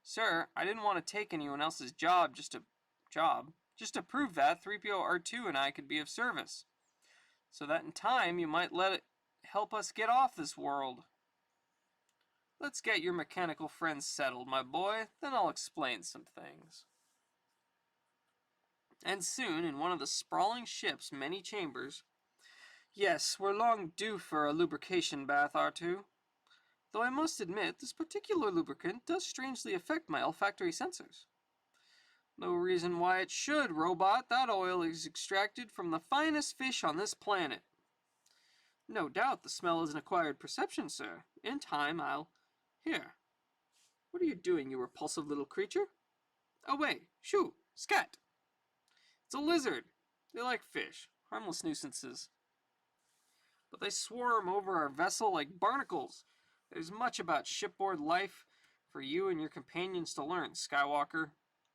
Sir, I didn't want to take anyone else's job just to prove that 3PO-R2 and I could be of service. So that in time you might let it help us get off this world. Let's get your mechanical friends settled, my boy, then I'll explain some things. And soon, in one of the sprawling ship's many chambers, yes, we're long due for a lubrication bath, R2. Though I must admit, this particular lubricant does strangely affect my olfactory sensors. No reason why it should, robot. That oil is extracted from the finest fish on this planet. No doubt the smell is an acquired perception, sir. In time, I'll... Here. What are you doing, you repulsive little creature? Away. Shoo. Scat. It's a lizard. They like fish. Harmless nuisances. But they swarm over our vessel like barnacles. There's much about shipboard life for you and your companions to learn, Skywalker.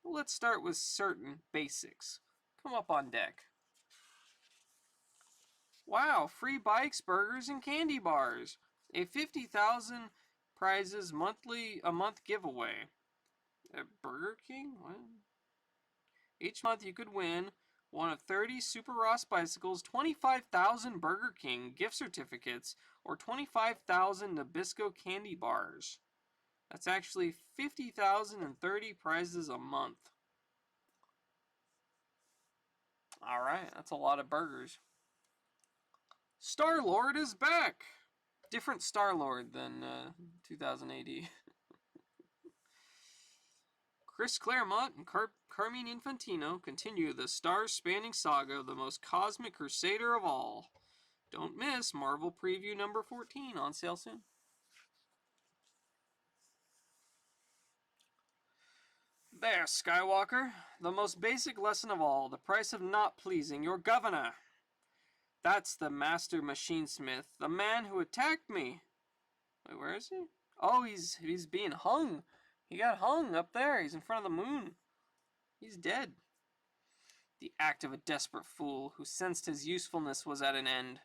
Let's start with certain basics. Come up on deck. Wow, free bikes, burgers, and candy bars. A 50,000 prizes a month giveaway. Burger King? What? Each month you could win one of 30 Super Ross bicycles, 25,000 Burger King gift certificates, or 25,000 Nabisco candy bars. That's actually 50,030 prizes a month. Alright, that's a lot of burgers. Star-Lord is back! Different Star-Lord than 2000 AD. Chris Claremont and Carmine Infantino continue the star-spanning saga of the most cosmic crusader of all. Don't miss Marvel Preview number 14, on sale soon. There, Skywalker. The most basic lesson of all, the price of not pleasing your governor. That's the master machinesmith, the man who attacked me. Wait, where is he? Oh, he's being hung. He got hung up there. He's in front of the moon. He's dead. The act of a desperate fool who sensed his usefulness was at an end.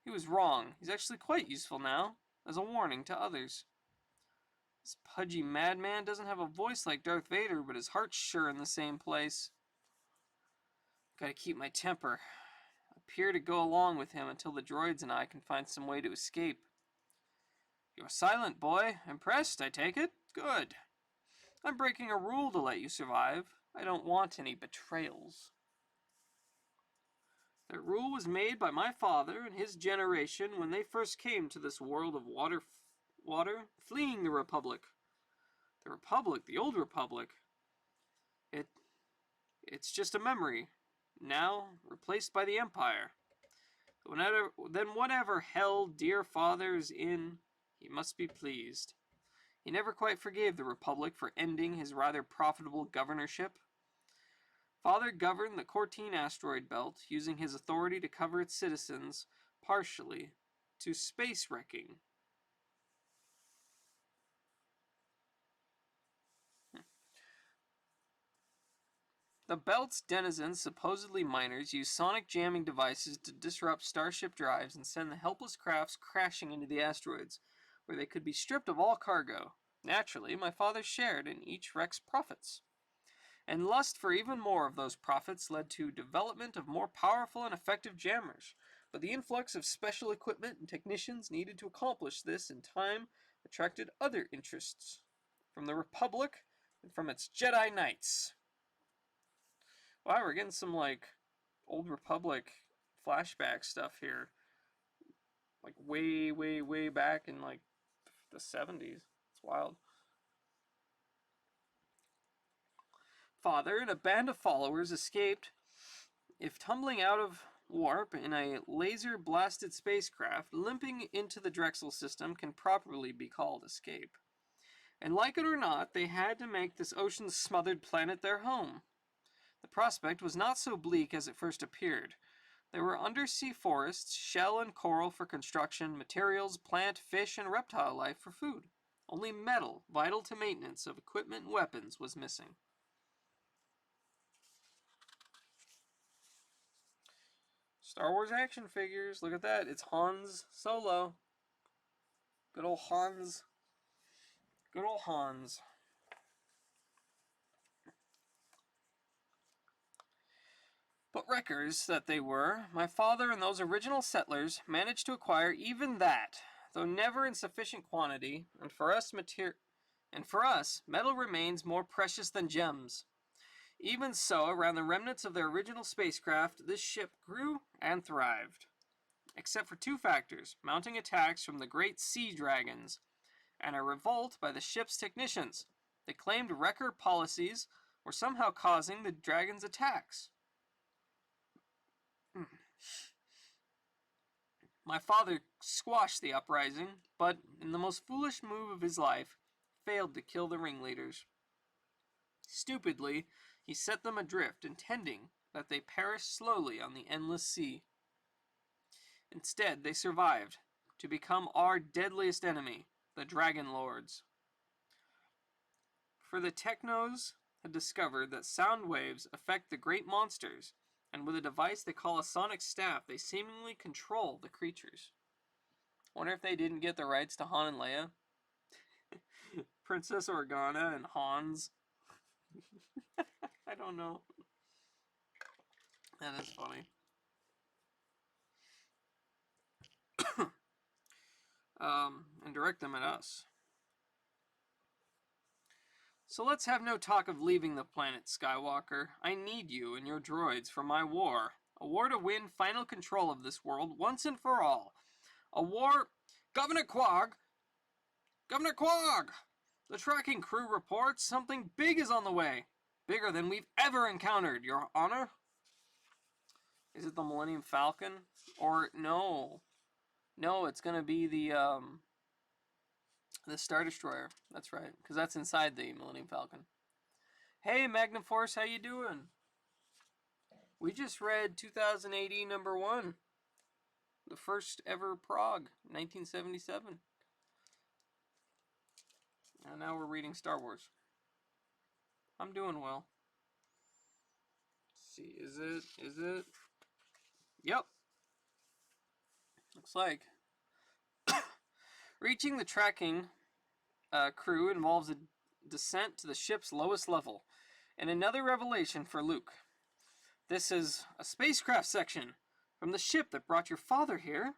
He was wrong. He's actually quite useful now, as a warning to others. This pudgy madman doesn't have a voice like Darth Vader, but his heart's sure in the same place. Gotta keep my temper. Appear to go along with him until the droids and I can find some way to escape. You're silent, boy. Impressed, I take it? Good. I'm breaking a rule to let you survive. I don't want any betrayals. That rule was made by my father and his generation when they first came to this world of water, fleeing the Republic. The Republic, the old Republic. It's just a memory, now replaced by the Empire. Then whatever hell dear father's in, he must be pleased. He never quite forgave the Republic for ending his rather profitable governorship. Father governed the Cortine asteroid belt, using his authority to cover its citizens, partially, to space wrecking. The belt's denizens, supposedly miners, use sonic jamming devices to disrupt starship drives and send the helpless crafts crashing into the asteroids, where they could be stripped of all cargo. Naturally, my father shared in each wreck's profits. And lust for even more of those profits led to development of more powerful and effective jammers. But the influx of special equipment and technicians needed to accomplish this in time attracted other interests, from the Republic and from its Jedi Knights. Wow, we're getting some, like, Old Republic flashback stuff here. Like, way, way, way back in, like, the 70s. It's wild. Father and a band of followers escaped, if tumbling out of warp in a laser-blasted spacecraft, limping into the Drexel system can properly be called escape. And like it or not, they had to make this ocean-smothered planet their home. The prospect was not so bleak as it first appeared. There were undersea forests, shell and coral for construction, materials, plant, fish, and reptile life for food. Only metal, vital to maintenance of equipment and weapons, was missing. Star Wars action figures. Look at that. It's Hans Solo. Good old Hans. Good old Hans. But wreckers that they were, my father and those original settlers managed to acquire even that, though never in sufficient quantity, and for us metal remains more precious than gems. Even so, around the remnants of their original spacecraft, this ship grew and thrived. Except for two factors, mounting attacks from the great sea dragons, and a revolt by the ship's technicians. They claimed wrecker policies, were somehow causing the dragon's attacks. My father squashed the uprising, but in the most foolish move of his life, failed to kill the ringleaders. Stupidly, he set them adrift, intending that they perish slowly on the endless sea. Instead, they survived to become our deadliest enemy, the Dragon Lords. For the Technos had discovered that sound waves affect the great monsters, and with a device they call a sonic staff, they seemingly control the creatures. Wonder if they didn't get the rights to Han and Leia? Princess Organa and Hans. I don't know. That is funny. And direct them at us. So let's have no talk of leaving the planet, Skywalker. I need you and your droids for my war. A war to win final control of this world once and for all. A war... Governor Quag! Governor Quag! The tracking crew reports something big is on the way. Bigger than we've ever encountered, Your Honor. Is it the Millennium Falcon? Or, no. No, it's gonna be the Star Destroyer. That's right, because that's inside the Millennium Falcon. Hey, Magnum Force, how you doing? We just read 2080 #1. The first ever prog, 1977. And now we're reading Star Wars. I'm doing well. Let's see, is it? Yep. Looks like. Reaching the tracking crew involves a descent to the ship's lowest level, and another revelation for Luke. This is a spacecraft section from the ship that brought your father here.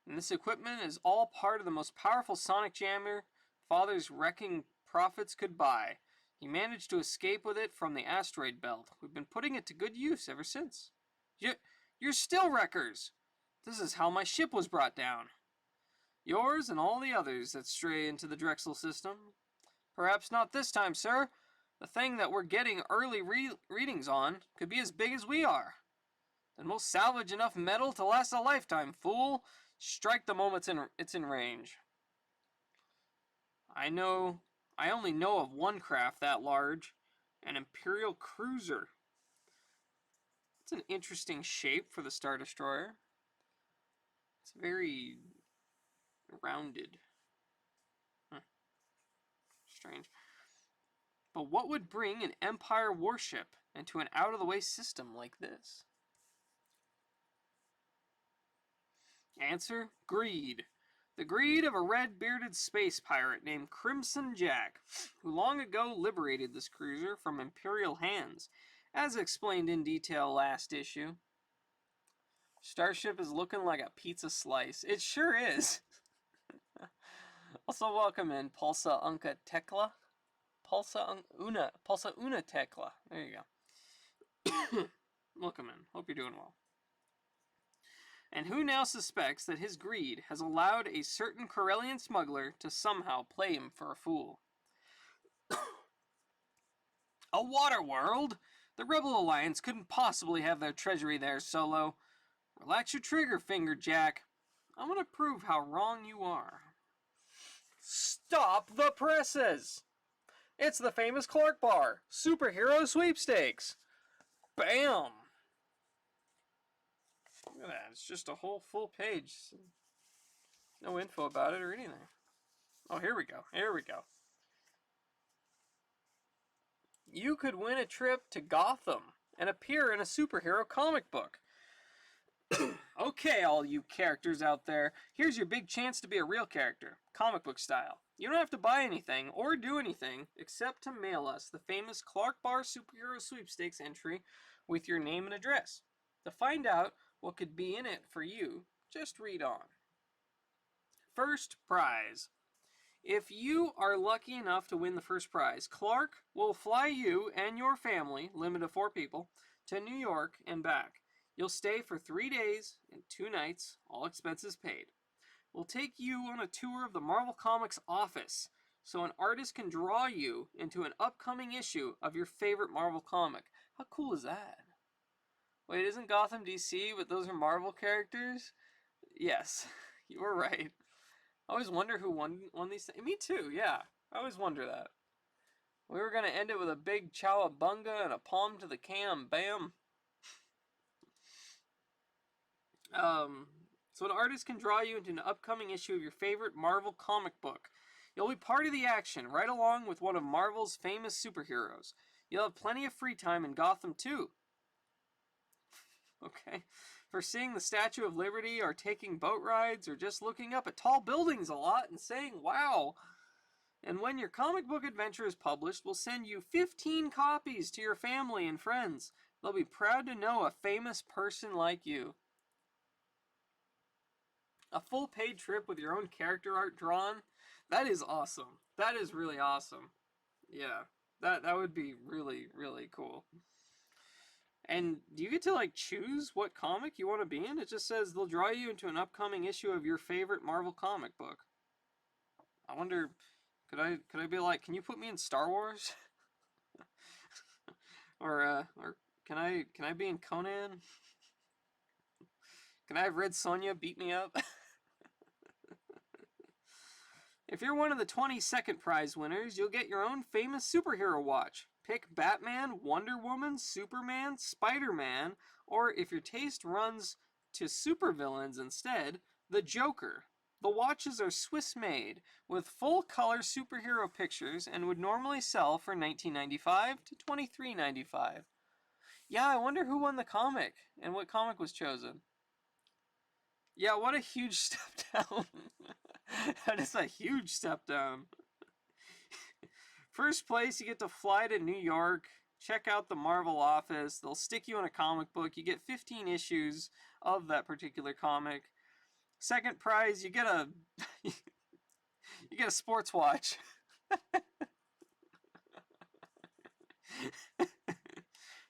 And this equipment is all part of the most powerful sonic jammer Father's wrecking profits could buy. He managed to escape with it from the asteroid belt. We've been putting it to good use ever since. You're still wreckers! This is how my ship was brought down. Yours and all the others that stray into the Drexel system. Perhaps not this time, sir. The thing that we're getting early readings on could be as big as we are. Then we'll salvage enough metal to last a lifetime, fool. Strike the moment it's in range. I only know of one craft that large. An Imperial cruiser. It's an interesting shape for the Star Destroyer. It's very rounded. Strange. But what would bring an Empire warship into an out-of-the-way system like this? Answer: greed. The greed of a red-bearded space pirate named Crimson Jack, who long ago liberated this cruiser from Imperial hands, as explained in detail last issue. Starship is looking like a pizza slice. It sure is. Also welcome in Pulsa Unca Tekla. Pulsa Una Tekla. There you go. Welcome in. Hope you're doing well. And who now suspects that his greed has allowed a certain Corellian smuggler to somehow play him for a fool? A water world? The Rebel Alliance couldn't possibly have their treasury there, Solo. Relax your trigger finger, Jack. I'm gonna prove how wrong you are. Stop the presses! It's the famous Clark Bar. Superhero sweepstakes. Bam! Look at that. It's just a whole full page. No info about it or anything. Oh, here we go. Here we go. You could win a trip to Gotham and appear in a superhero comic book. Okay, all you characters out there, here's your big chance to be a real character, comic book style. You don't have to buy anything or do anything except to mail us the famous Clark Bar Superhero Sweepstakes entry with your name and address. To find out what could be in it for you, just read on. First prize. If you are lucky enough to win the first prize, Clark will fly you and your family, limit of 4 people, to New York and back. You'll stay for 3 days and 2 nights, all expenses paid. We'll take you on a tour of the Marvel Comics office, so an artist can draw you into an upcoming issue of your favorite Marvel comic. How cool is that? Wait, isn't Gotham DC, but those are Marvel characters? Yes, you were right. I always wonder who won these things. Me too, yeah. I always wonder that. We were going to end it with a big chowabunga and a palm to the cam. Bam. So an artist can draw you into an upcoming issue of your favorite Marvel comic book. You'll be part of the action, right along with one of Marvel's famous superheroes. You'll have plenty of free time in Gotham, too. Okay. For seeing the Statue of Liberty, or taking boat rides, or just looking up at tall buildings a lot and saying, wow. And when your comic book adventure is published, we'll send you 15 copies to your family and friends. They'll be proud to know a famous person like you. A full paid trip with your own character art drawn? That is awesome. That is really awesome. Yeah, that would be really, really cool. And do you get to like choose what comic you want to be in? It just says they'll draw you into an upcoming issue of your favorite Marvel comic book. I wonder, could I be like, can you put me in Star Wars? or can I be in Conan? Can I have Red Sonja beat me up? If you're one of the 22nd prize winners, you'll get your own famous superhero watch. Pick Batman, Wonder Woman, Superman, Spider-Man, or if your taste runs to supervillains instead, the Joker. The watches are Swiss-made, with full-color superhero pictures, and would normally sell for $19.95 to $23.95. Yeah, I wonder who won the comic, and what comic was chosen. Yeah, what a huge step down. That is a huge step down. First place, you get to fly to New York, check out the Marvel office. They'll stick you in a comic book. You get 15 issues of that particular comic. Second prize, you get a you get a sports watch.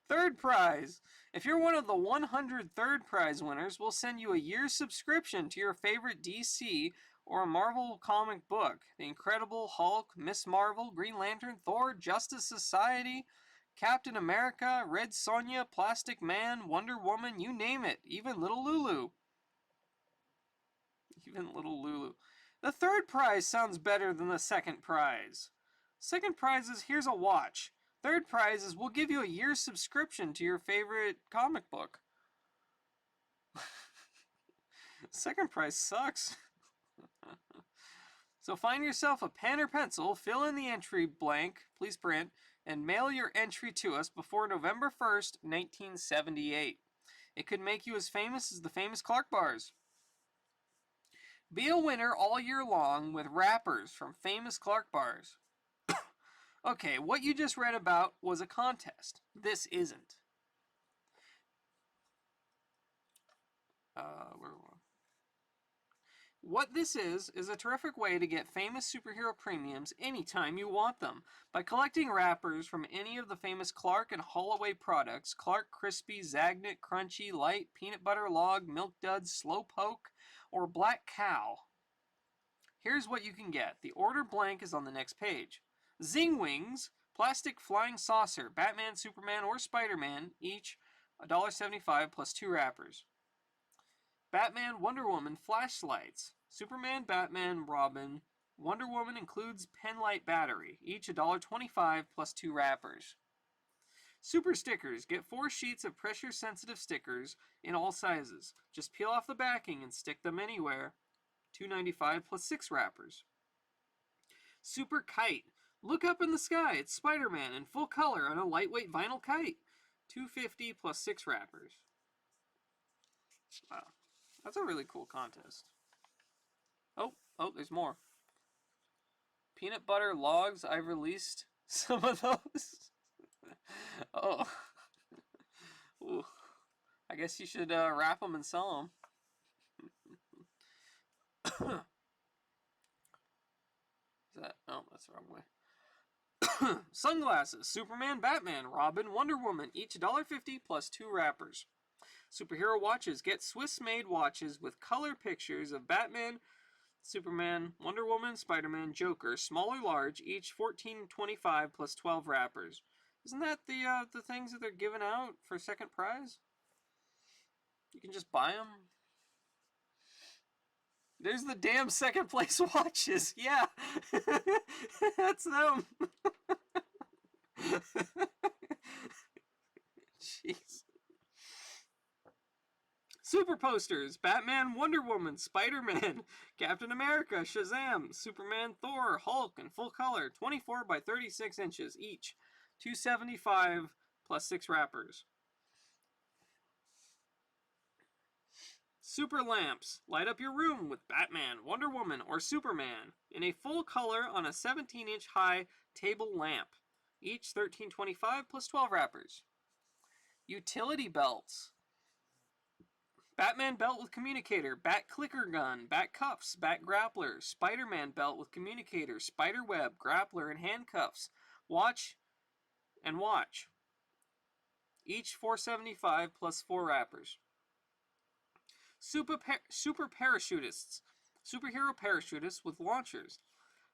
Third prize, if you're one of the 100 third prize winners, we'll send you a year's subscription to your favorite DC or a Marvel comic book. The Incredible Hulk, Miss Marvel, Green Lantern, Thor, Justice Society, Captain America, Red Sonja, Plastic Man, Wonder Woman, you name it. Even Little Lulu. Even Little Lulu. The third prize sounds better than the second prize. Second prize is here's a watch. Third prize is we'll give you a year's subscription to your favorite comic book. Second prize sucks. So find yourself a pen or pencil, fill in the entry blank, please print, and mail your entry to us before November 1st, 1978. It could make you as famous as the famous Clark bars. Be a winner all year long with wrappers from famous Clark bars. Okay, what you just read about was a contest. This isn't. Where were we? What this is a terrific way to get famous superhero premiums anytime you want them. By collecting wrappers from any of the famous Clark and Holloway products, Clark Crispy, Zagnut, Crunchy, Light, Peanut Butter Log, Milk Duds, Slowpoke, or Black Cow. Here's what you can get. The order blank is on the next page. Zing Wings, Plastic Flying Saucer, Batman, Superman, or Spider-Man, each $1.75 plus 2 wrappers. Batman, Wonder Woman, flashlights. Superman, Batman, Robin. Wonder Woman includes penlight battery, each $1.25 plus 2 wrappers. Super stickers. Get 4 sheets of pressure-sensitive stickers in all sizes. Just peel off the backing and stick them anywhere. $2.95 plus 6 wrappers. Super kite. Look up in the sky. It's Spider-Man in full color on a lightweight vinyl kite. $2.50 plus 6 wrappers. Wow. That's a really cool contest. Oh, there's more. Peanut butter logs. I've released some of those. Oh. Ooh. I guess you should wrap them and sell them. Is that? Oh, that's the wrong way. Sunglasses. Superman, Batman, Robin, Wonder Woman. Each $1.50 plus 2 wrappers. Superhero watches. Get Swiss-made watches with color pictures of Batman, Superman, Wonder Woman, Spider-Man, Joker, small or large, each $14.25 plus 12 wrappers. Isn't that the things that they're giving out for second prize? You can just buy them. There's the damn second place watches. Yeah, that's them. Jeez. Super posters: Batman, Wonder Woman, Spider-Man, Captain America, Shazam, Superman, Thor, Hulk in full color, 24 by 36 inches each, $2.75 plus 6 wrappers. Super lamps: light up your room with Batman, Wonder Woman, or Superman in a full color on a 17-inch high table lamp, each $13.25 plus 12 wrappers. Utility belts: Batman belt with communicator, Bat clicker gun, Bat cuffs, Bat grappler, Spider-Man belt with communicator, spider web, grappler, and handcuffs. Watch and watch. Each $4.75 plus 4 wrappers. Super parachutists. Superhero parachutists with launchers.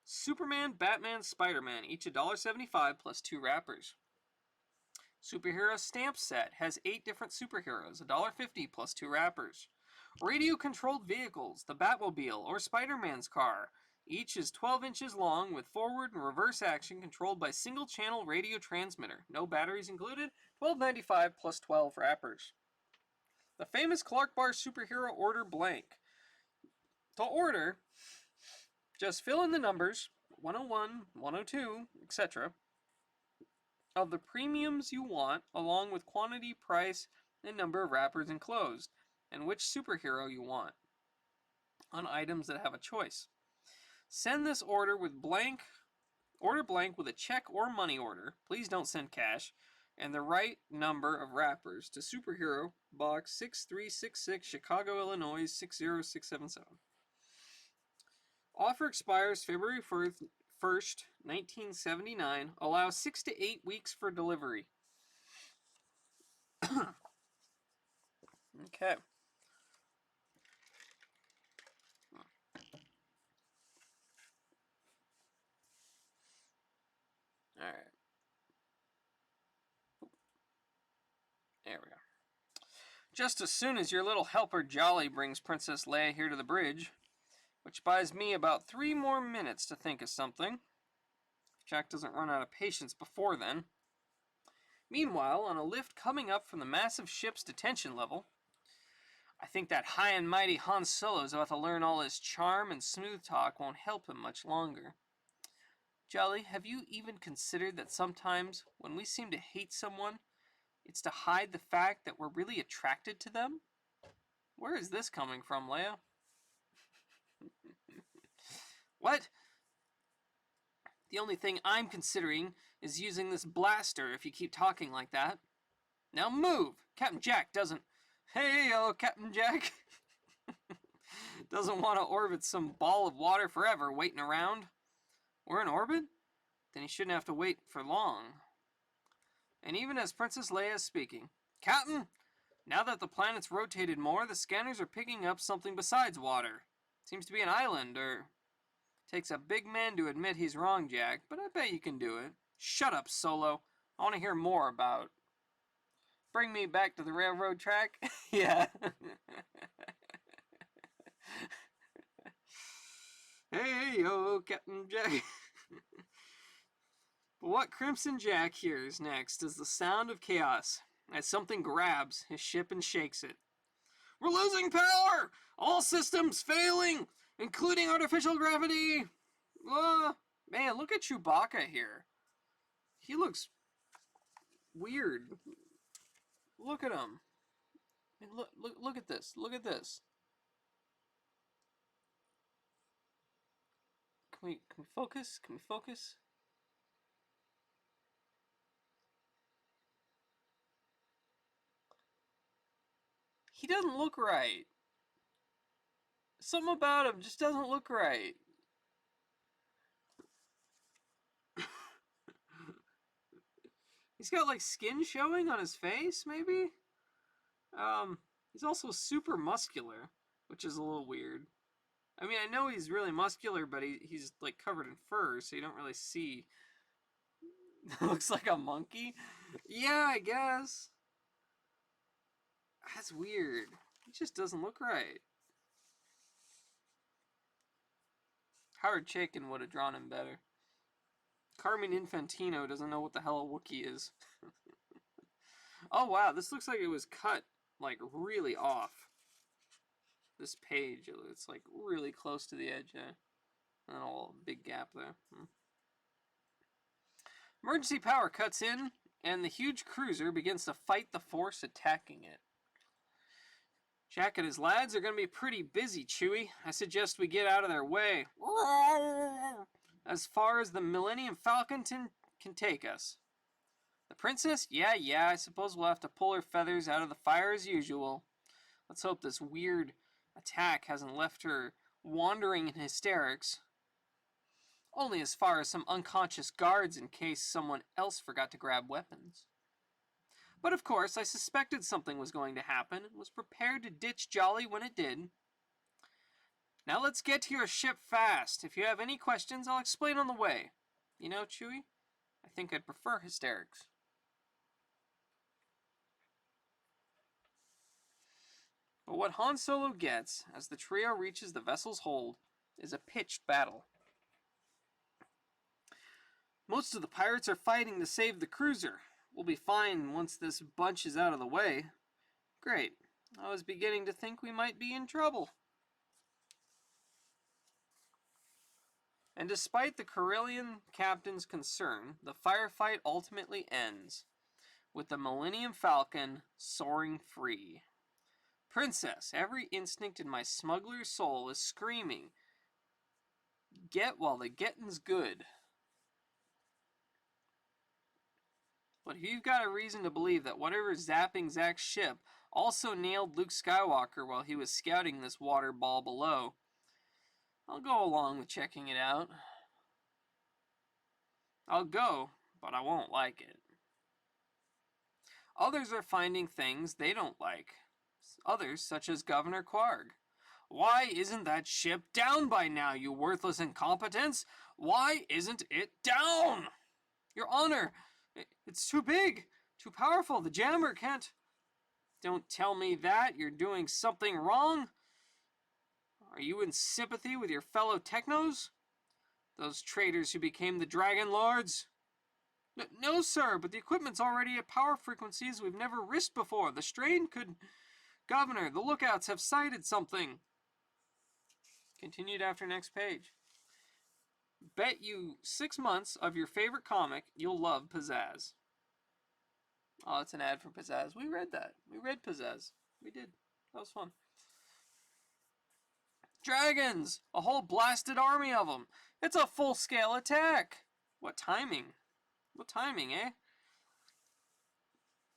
Superman, Batman, Spider-Man, each $1.75 plus 2 wrappers. Superhero stamp set has 8 different superheroes, $1.50 plus 2 wrappers. Radio-controlled vehicles: the Batmobile or Spider-Man's car. Each is 12 inches long with forward and reverse action controlled by single-channel radio transmitter. No batteries included, $12.95 plus 12 wrappers. The famous Clark Bar superhero order blank. To order, just fill in the numbers, 101, 102, etc., of the premiums you want, along with quantity, price, and number of wrappers enclosed, and which superhero you want, on items that have a choice. Send this order with blank with a check or money order. Please don't send cash. And the right number of wrappers to Superhero Box 6366, Chicago, Illinois 60677. Offer expires February 1st, 1979. Allows 6 to 8 weeks for delivery. Okay. Alright. There we go. Just as soon as your little helper Jolly brings Princess Leia here to the bridge, which buys me about 3 more minutes to think of something, if Jack doesn't run out of patience before then. Meanwhile, on a lift coming up from the massive ship's detention level, I think that high and mighty Han Solo's about to learn all his charm and smooth talk won't help him much longer. Jolly, have you even considered that sometimes when we seem to hate someone, it's to hide the fact that we're really attracted to them? Where is this coming from, Leia? What? The only thing I'm considering is using this blaster if you keep talking like that. Now move! Captain Jack doesn't... Hey-o, Captain Jack! Doesn't want to orbit some ball of water forever waiting around. We're in orbit? Then he shouldn't have to wait for long. And even as Princess Leia is speaking, Captain, now that the planet's rotated more, the scanners are picking up something besides water. Seems to be an island, or... Takes a big man to admit he's wrong, Jack, but I bet you can do it. Shut up, Solo. I want to hear more about... Bring me back to the railroad track? Yeah. Hey, yo, Captain Jack. But what Crimson Jack hears next is the sound of chaos as something grabs his ship and shakes it. We're losing power! All systems failing, including artificial gravity! Man, look at Chewbacca here. He looks weird. Look at him. Look at this. Look at this. Can we focus? Can we focus? He doesn't look right. Something about him just doesn't look right. He's got like skin showing on his face, maybe? He's also super muscular, which is a little weird. I mean, I know he's really muscular, but he's like covered in fur, so you don't really see. Looks like a monkey? Yeah, I guess. That's weird. It just doesn't look right. Howard Chaykin would have drawn him better. Carmine Infantino doesn't know what the hell a Wookiee is. Oh wow, this looks like it was cut like really off. This page, it's like really close to the edge. And a little big gap there. Emergency power cuts in, and the huge cruiser begins to fight the force attacking it. Jack and his lads are going to be pretty busy, Chewie. I suggest we get out of their way. As far as the Millennium Falcon can take us. The princess? Yeah, I suppose we'll have to pull her feathers out of the fire as usual. Let's hope this weird attack hasn't left her wandering in hysterics. Only as far as some unconscious guards in case someone else forgot to grab weapons. But of course, I suspected something was going to happen and was prepared to ditch Jolly when it did. Now let's get to your ship fast. If you have any questions, I'll explain on the way. You know, Chewie, I think I'd prefer hysterics. But what Han Solo gets as the trio reaches the vessel's hold is a pitched battle. Most of the pirates are fighting to save the cruiser. We'll be fine once this bunch is out of the way. Great. I was beginning to think we might be in trouble. And despite the Corellian captain's concern, the firefight ultimately ends, with the Millennium Falcon soaring free. Princess, every instinct in my smuggler's soul is screaming, get while the getting's good. But if you've got a reason to believe that whatever is zapping Zack's ship also nailed Luke Skywalker while he was scouting this water ball below, I'll go along with checking it out. I'll go, but I won't like it. Others are finding things they don't like. Others, such as Governor Quarg. Why isn't that ship down by now, you worthless incompetence? Why isn't it down? Your Honor, it's too big, too powerful. The jammer can't... Don't tell me that. You're doing something wrong. Are you in sympathy with your fellow Technos? Those traitors who became the Dragon Lords? No, sir, but the equipment's already at power frequencies we've never risked before. The strain could... Governor, the lookouts have sighted something. Continued after next page. Bet you 6 months of your favorite comic you'll love Pizzazz. Oh, it's an ad for Pizzazz. We read that. We read Pizzazz. We did. That was fun. Dragons! A whole blasted army of them. It's a full-scale attack. What timing? What timing, eh?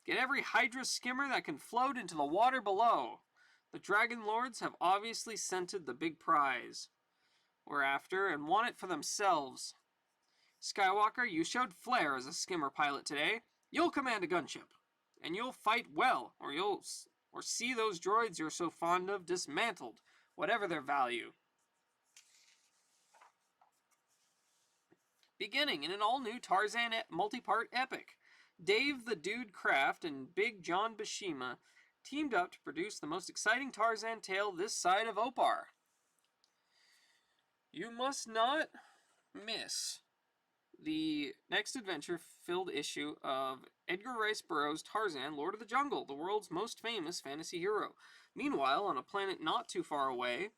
Get every Hydra skimmer that can float into the water below. The Dragon Lords have obviously scented the big prize we're after and want it for themselves. Skywalker, you showed flair as a skimmer pilot today. You'll command a gunship, and you'll fight well, or see those droids you're so fond of dismantled, whatever their value. Beginning in an all-new Tarzan multi-part epic, Dave the Dude Kraft and Big John Bashima teamed up to produce the most exciting Tarzan tale this side of Opar. You must not miss the next adventure-filled issue of Edgar Rice Burroughs' Tarzan, Lord of the Jungle, the world's most famous fantasy hero. Meanwhile, on a planet not too far away,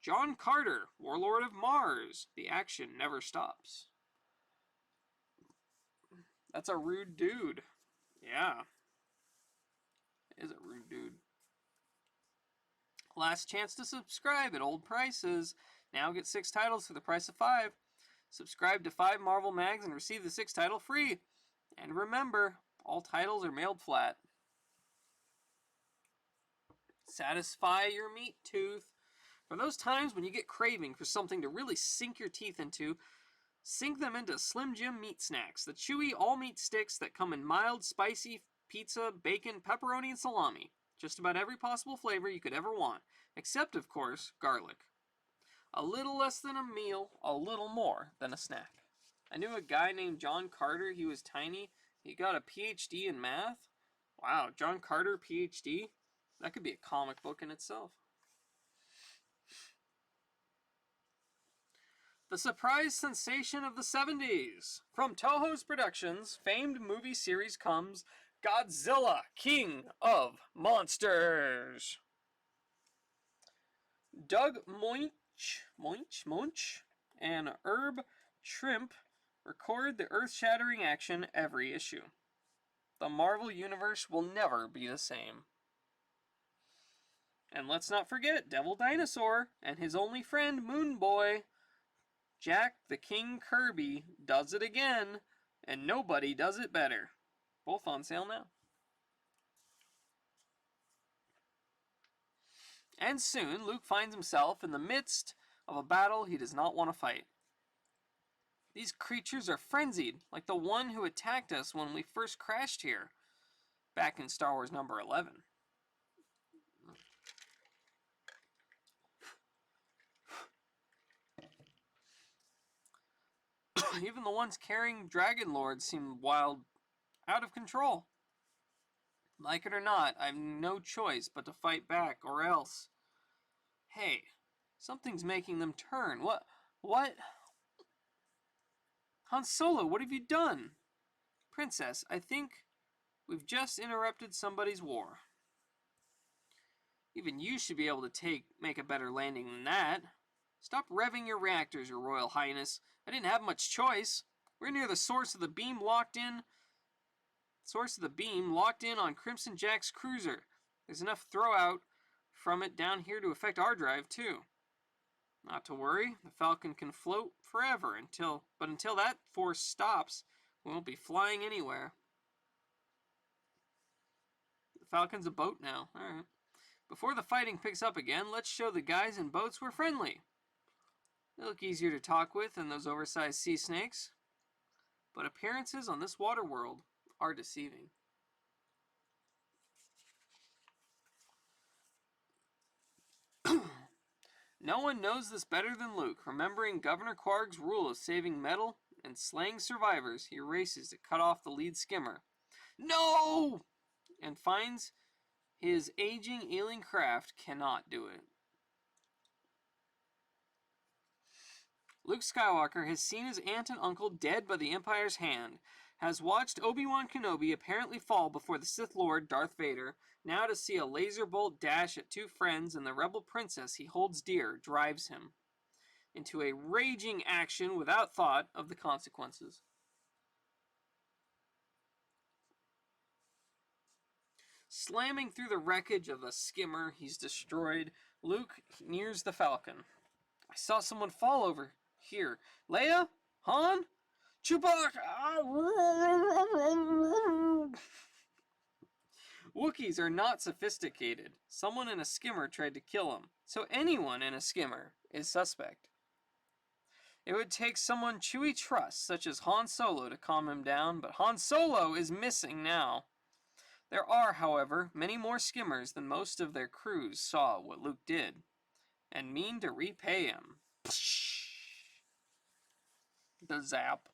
John Carter, Warlord of Mars. The action never stops. That's a rude dude. Yeah. It is a rude dude. Last chance to subscribe at old prices. Now get 6 titles for the price of 5. Subscribe to 5 Marvel Mags and receive the 6th title free. And remember, all titles are mailed flat. Satisfy your meat tooth. For those times when you get craving for something to really sink your teeth into, sink them into Slim Jim Meat Snacks, the chewy all-meat sticks that come in mild, spicy pizza, bacon, pepperoni, and salami. Just about every possible flavor you could ever want, except, of course, garlic. A little less than a meal, a little more than a snack. I knew a guy named John Carter. He was tiny. He got a PhD in math. Wow, John Carter, PhD? That could be a comic book in itself. The surprise sensation of the 70s. From Toho's Productions, famed movie series comes Godzilla, King of Monsters. Doug Moench, and Herb Trimpe record the earth-shattering action every issue. The Marvel Universe will never be the same. And let's not forget Devil Dinosaur and his only friend Moon Boy. Jack the King Kirby does it again, and nobody does it better. Both on sale now. And soon, Luke finds himself in the midst of a battle he does not want to fight. These creatures are frenzied, like the one who attacked us when we first crashed here, back in Star Wars number 11. Even the ones carrying Dragon Lords seem wild, out of control. Like it or not, I have no choice but to fight back, or else. Hey, something's making them turn. What? Han Solo, what have you done? Princess, I think we've just interrupted somebody's war. Even you should be able to make a better landing than that. Stop revving your reactors, Your Royal Highness. I didn't have much choice. We're near the source of the beam locked in on Crimson Jack's cruiser. There's enough throw out from it down here to affect our drive too. Not to worry, the Falcon can float forever until that force stops, we won't be flying anywhere. The Falcon's a boat now. Alright. Before the fighting picks up again, let's show the guys in boats we're friendly. They look easier to talk with than those oversized sea snakes. But appearances on this water world are deceiving. No one knows this better than Luke. Remembering Governor Quarg's rule of saving metal and slaying survivors, he races to cut off the lead skimmer. No! And finds his aging alien craft cannot do it. Luke Skywalker has seen his aunt and uncle dead by the Empire's hand, has watched Obi-Wan Kenobi apparently fall before the Sith Lord Darth Vader, now to see a laser bolt dash at two friends and the rebel princess he holds dear drives him into a raging action without thought of the consequences. Slamming through the wreckage of the skimmer he's destroyed, Luke nears the Falcon. I saw someone fall over here. Leia? Han? Chewbacca! Wookiees are not sophisticated. Someone in a skimmer tried to kill him, so anyone in a skimmer is suspect. It would take someone Chewie trusts, such as Han Solo, to calm him down, but Han Solo is missing now. There are, however, many more skimmers than most of their crews saw what Luke did, and mean to repay him. The zap.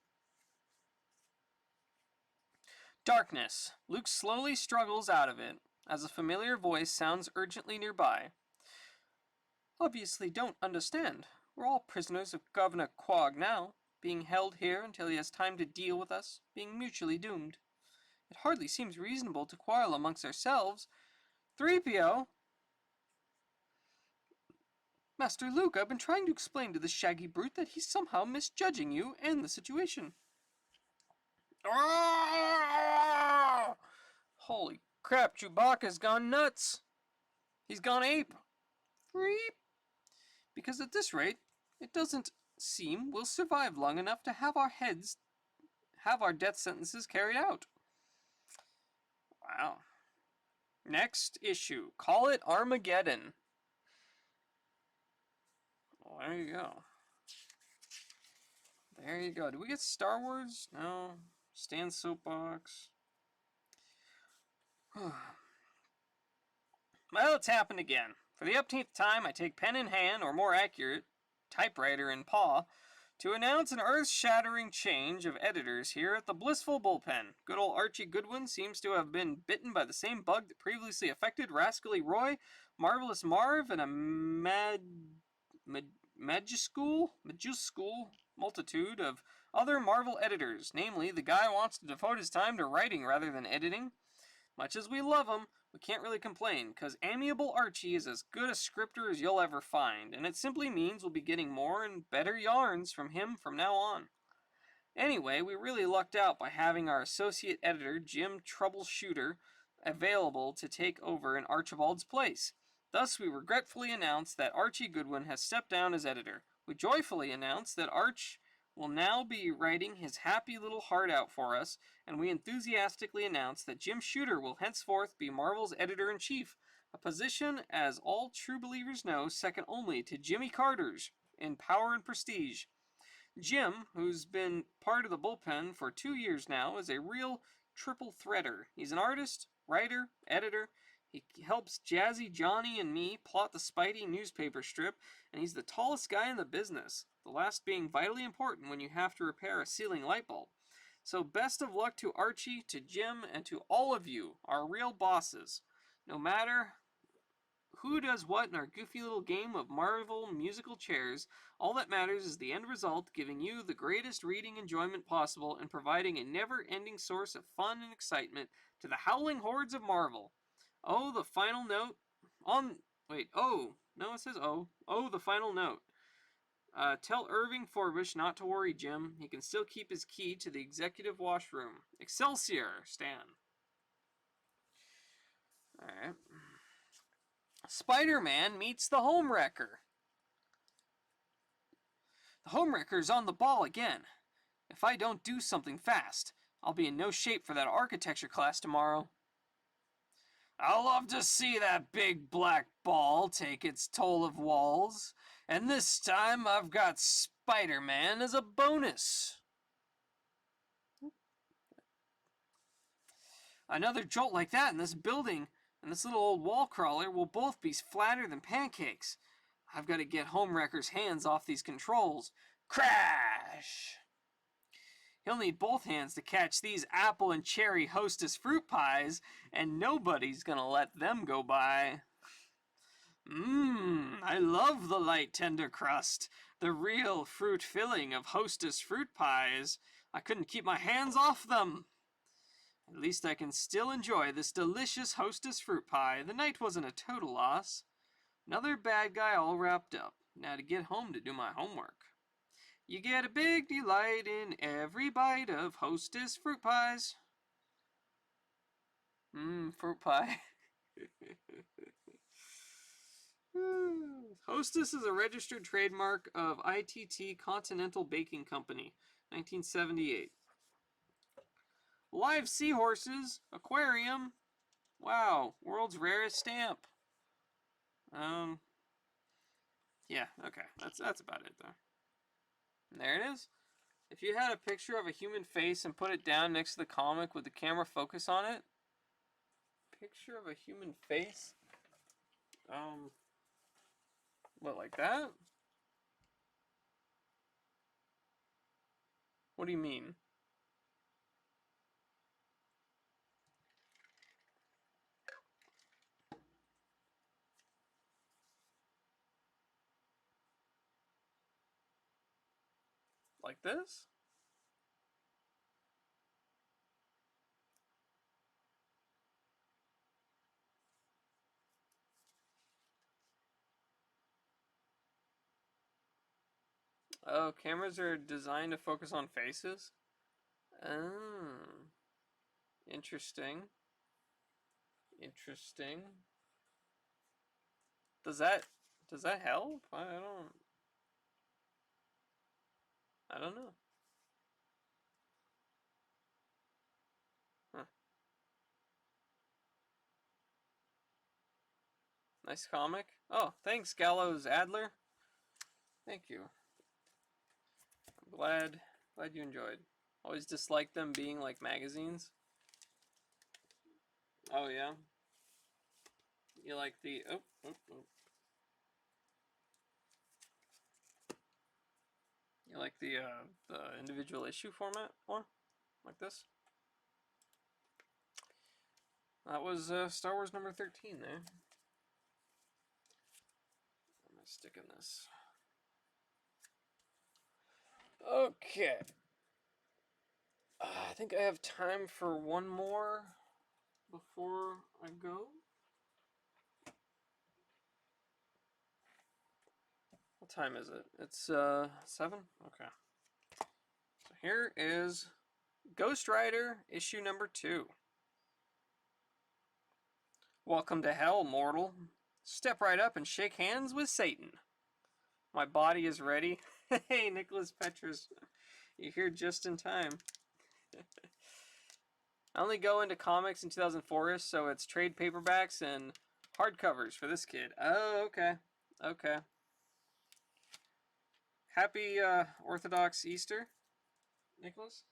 Darkness. Luke slowly struggles out of it, as a familiar voice sounds urgently nearby. Obviously don't understand. We're all prisoners of Governor Quarg now, being held here until he has time to deal with us, being mutually doomed. It hardly seems reasonable to quarrel amongst ourselves. 3PO! Master Luke, I've been trying to explain to this shaggy brute that he's somehow misjudging you and the situation. Holy crap, Chewbacca's gone nuts. He's gone ape. Because at this rate, it doesn't seem we'll survive long enough to have our death sentences carried out. Wow. Next issue. Call it Armageddon. Well, there you go. There you go. Did we get Star Wars? No. Stan Soapbox. Well, it's happened again. For the upteenth time, I take pen in hand, or more accurate, typewriter in paw, to announce an earth-shattering change of editors here at the Blissful Bullpen. Good old Archie Goodwin seems to have been bitten by the same bug that previously affected Rascally Roy, Marvelous Marv, and a majuscule multitude of other Marvel editors. Namely, the guy wants to devote his time to writing rather than editing. Much as we love him, we can't really complain, because Amiable Archie is as good a scripter as you'll ever find, and it simply means we'll be getting more and better yarns from him from now on. Anyway, we really lucked out by having our associate editor, Jim Troubleshooter, available to take over in Archibald's place. Thus, we regretfully announce that Archie Goodwin has stepped down as editor. We joyfully announce that Arch will now be writing his happy little heart out for us, and we enthusiastically announce that Jim Shooter will henceforth be Marvel's editor-in-chief, a position, as all true believers know, second only to Jimmy Carter's in power and prestige. Jim, who's been part of the bullpen for 2 years now, is a real triple threader. He's an artist, writer, editor. He helps Jazzy Johnny and me plot the Spidey newspaper strip, and he's the tallest guy in the business, the last being vitally important when you have to repair a ceiling light bulb. So best of luck to Archie, to Jim, and to all of you, our real bosses. No matter who does what in our goofy little game of Marvel musical chairs, all that matters is the end result, giving you the greatest reading enjoyment possible and providing a never-ending source of fun and excitement to the howling hordes of Marvel. Oh, the final note the final note. Tell Irving Forbush not to worry, Jim. He can still keep his key to the executive washroom. Excelsior, Stan. Alright. Spider-Man meets the Homewrecker. The Homewrecker's on the ball again. If I don't do something fast, I'll be in no shape for that architecture class tomorrow. I'll love to see that big black ball take its toll of walls, and this time I've got Spider-Man as a bonus. Another jolt like that in this building and this little old wall crawler will both be flatter than pancakes. I've got to get Homewrecker's hands off these controls. Crash! He'll need both hands to catch these apple and cherry Hostess fruit pies, and nobody's gonna let them go by. I love the light tender crust, the real fruit filling of Hostess fruit pies. I couldn't keep my hands off them. At least I can still enjoy this delicious Hostess fruit pie. The night wasn't a total loss. Another bad guy all wrapped up. Now to get home to do my homework. You get a big delight in every bite of Hostess fruit pies. Fruit pie. Hostess is a registered trademark of ITT Continental Baking Company, 1978. Live seahorses, aquarium. Wow, world's rarest stamp. Yeah, okay, that's about it though. And there it is. If you had a picture of a human face and put it down next to the comic, would the camera focus on it? Picture of a human face? What, like that? What do you mean? Like this? Oh, cameras are designed to focus on faces? Oh. Interesting. Interesting. Does that help? I don't know. Huh. Nice comic. Oh, thanks, Gallows Adler. Thank you. I'm glad you enjoyed. Always disliked them being like magazines. Oh yeah. You like the like the individual issue format one, like this. That was Star Wars number 13 there. I'm gonna stick in this. Okay. I think I have time for one more before I go. What time is it? It's 7? Okay. So here is Ghost Rider issue number 2. Welcome to hell, mortal. Step right up and shake hands with Satan. My body is ready. Hey, Nicholas Petrus. You're here just in time. I only go into comics in 2004, so it's trade paperbacks and hardcovers for this kid. Oh, okay. Okay. Happy Orthodox Easter, Nicholas.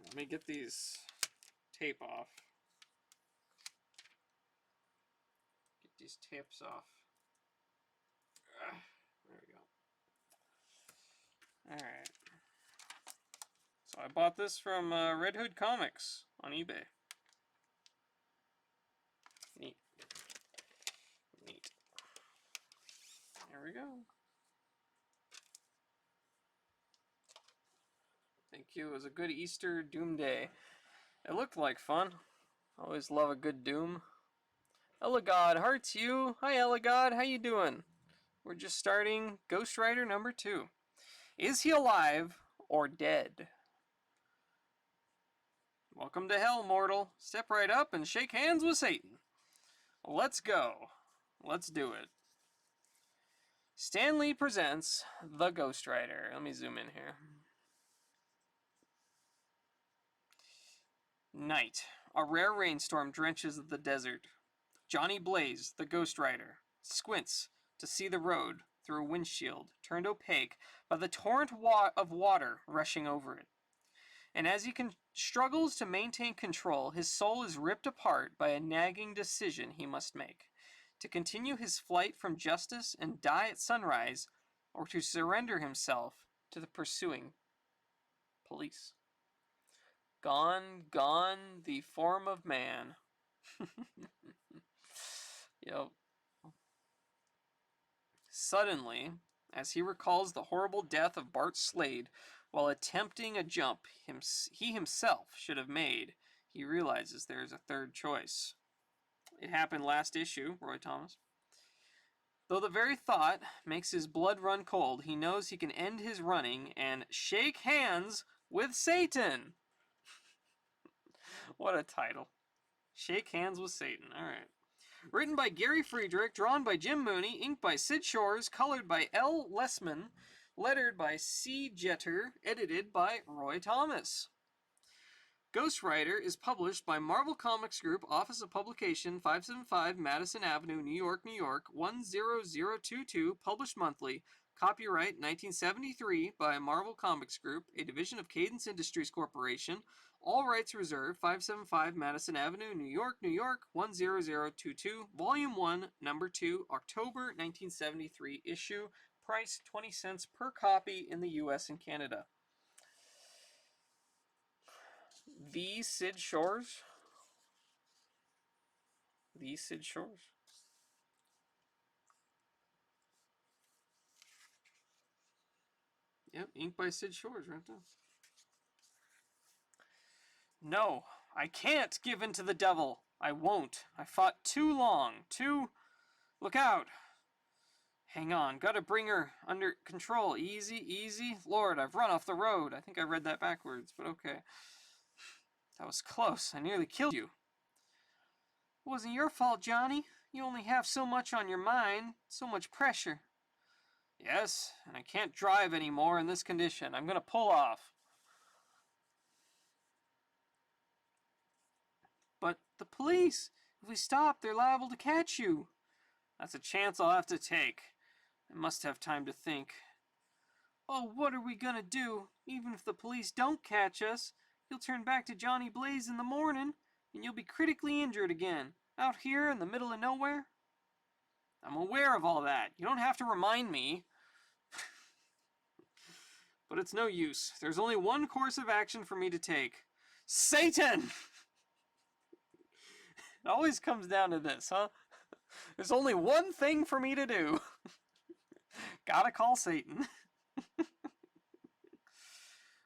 Let me get these tape off. Get these tapes off. There we go. Alright. So I bought this from Red Hood Comics on eBay. Neat. Neat. There we go. Thank you. It was a good Easter Doom Day. It looked like fun. Always love a good Doom. Eligod, hearts you. Hi Eligod, how you doing? We're just starting Ghost Rider number 2. Is he alive or dead? Welcome to hell, mortal. Step right up and shake hands with Satan. Let's go. Let's do it. Stan Lee presents The Ghost Rider. Let me zoom in here. Night. A rare rainstorm drenches the desert. Johnny Blaze, the Ghost Rider, squints to see the road through a windshield turned opaque by the torrent of water rushing over it. And as he struggles to maintain control, his soul is ripped apart by a nagging decision he must make: to continue his flight from justice and die at sunrise, or to surrender himself to the pursuing police. Gone, gone, the form of man. Yep. Suddenly, as he recalls the horrible death of Bart Slade while attempting a jump he himself should have made, he realizes there is a third choice. It happened last issue, Roy Thomas. Though the very thought makes his blood run cold, he knows he can end his running and shake hands with Satan. What a title. Shake hands with Satan. All right. Written by Gary Friedrich, drawn by Jim Mooney, inked by Sid Shores, colored by L. Lessman, lettered by C. Jeter, edited by Roy Thomas. Ghost Rider is published by Marvel Comics Group, Office of Publication, 575 Madison Avenue, New York, New York, 10022, published monthly. Copyright 1973 by Marvel Comics Group, a division of Cadence Industries Corporation. All rights reserved. 575 Madison Avenue, New York, New York, 10022. Volume 1, Number 2, October 1973 issue. Price 20 cents per copy in the US and Canada. The Sid Shores. The Sid Shores. Yep, inked by Sid Shores right there. No, I can't give in to the devil. I won't. I fought too long. Look out. Hang on. Gotta bring her under control. Easy, easy. Lord, I've run off the road. I think I read that backwards, but okay. That was close. I nearly killed you. It wasn't your fault, Johnny. You only have so much on your mind. So much pressure. Yes, and I can't drive anymore in this condition. I'm gonna pull off. But the police! If we stop, they're liable to catch you. That's a chance I'll have to take. I must have time to think. Oh, what are we gonna do? Even if the police don't catch us, you'll turn back to Johnny Blaze in the morning, and you'll be critically injured again, out here in the middle of nowhere. I'm aware of all that. You don't have to remind me. But it's no use. There's only one course of action for me to take. Satan! It always comes down to this, huh? There's only one thing for me to do. Gotta call Satan.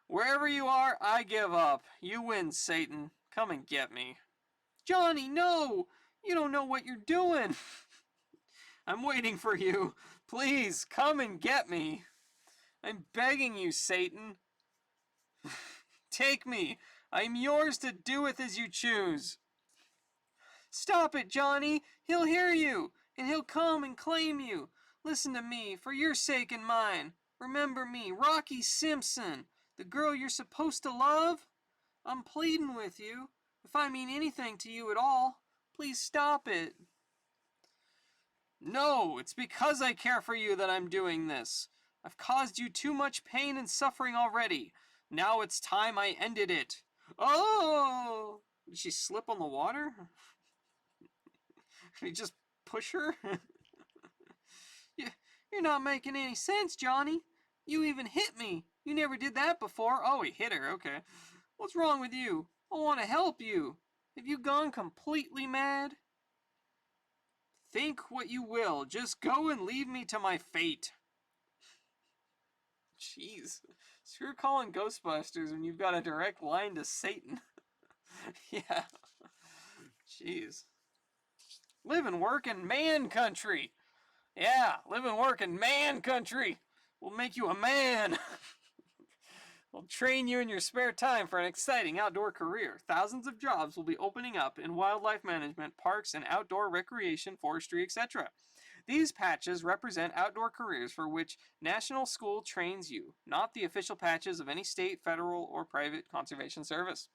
Wherever you are, I give up. You win, Satan. Come and get me. Johnny, no! You don't know what you're doing. I'm waiting for you. Please, come and get me. I'm begging you, Satan. Take me. I'm yours to do with as you choose. Stop it, Johnny. He'll hear you, and he'll come and claim you. Listen to me, for your sake and mine. Remember me, Rocky Simpson, the girl you're supposed to love. I'm pleading with you. If I mean anything to you at all, please stop it. No, it's because I care for you that I'm doing this. I've caused you too much pain and suffering already. Now it's time I ended it. Oh! Did she slip on the water? Did he just push her? You're not making any sense, Johnny. You even hit me. You never did that before. Oh, he hit her. Okay. What's wrong with you? I want to help you. Have you gone completely mad? Think what you will. Just go and leave me to my fate. Jeez. Screw calling Ghostbusters when you've got a direct line to Satan. Yeah. Jeez. Live and work in man country. Yeah, live and work in man country. We'll make you a man. We'll train you in your spare time for an exciting outdoor career. Thousands of jobs will be opening up in wildlife management, parks, and outdoor recreation, forestry, etc. These patches represent outdoor careers for which National School trains you, not the official patches of any state, federal, or private conservation service.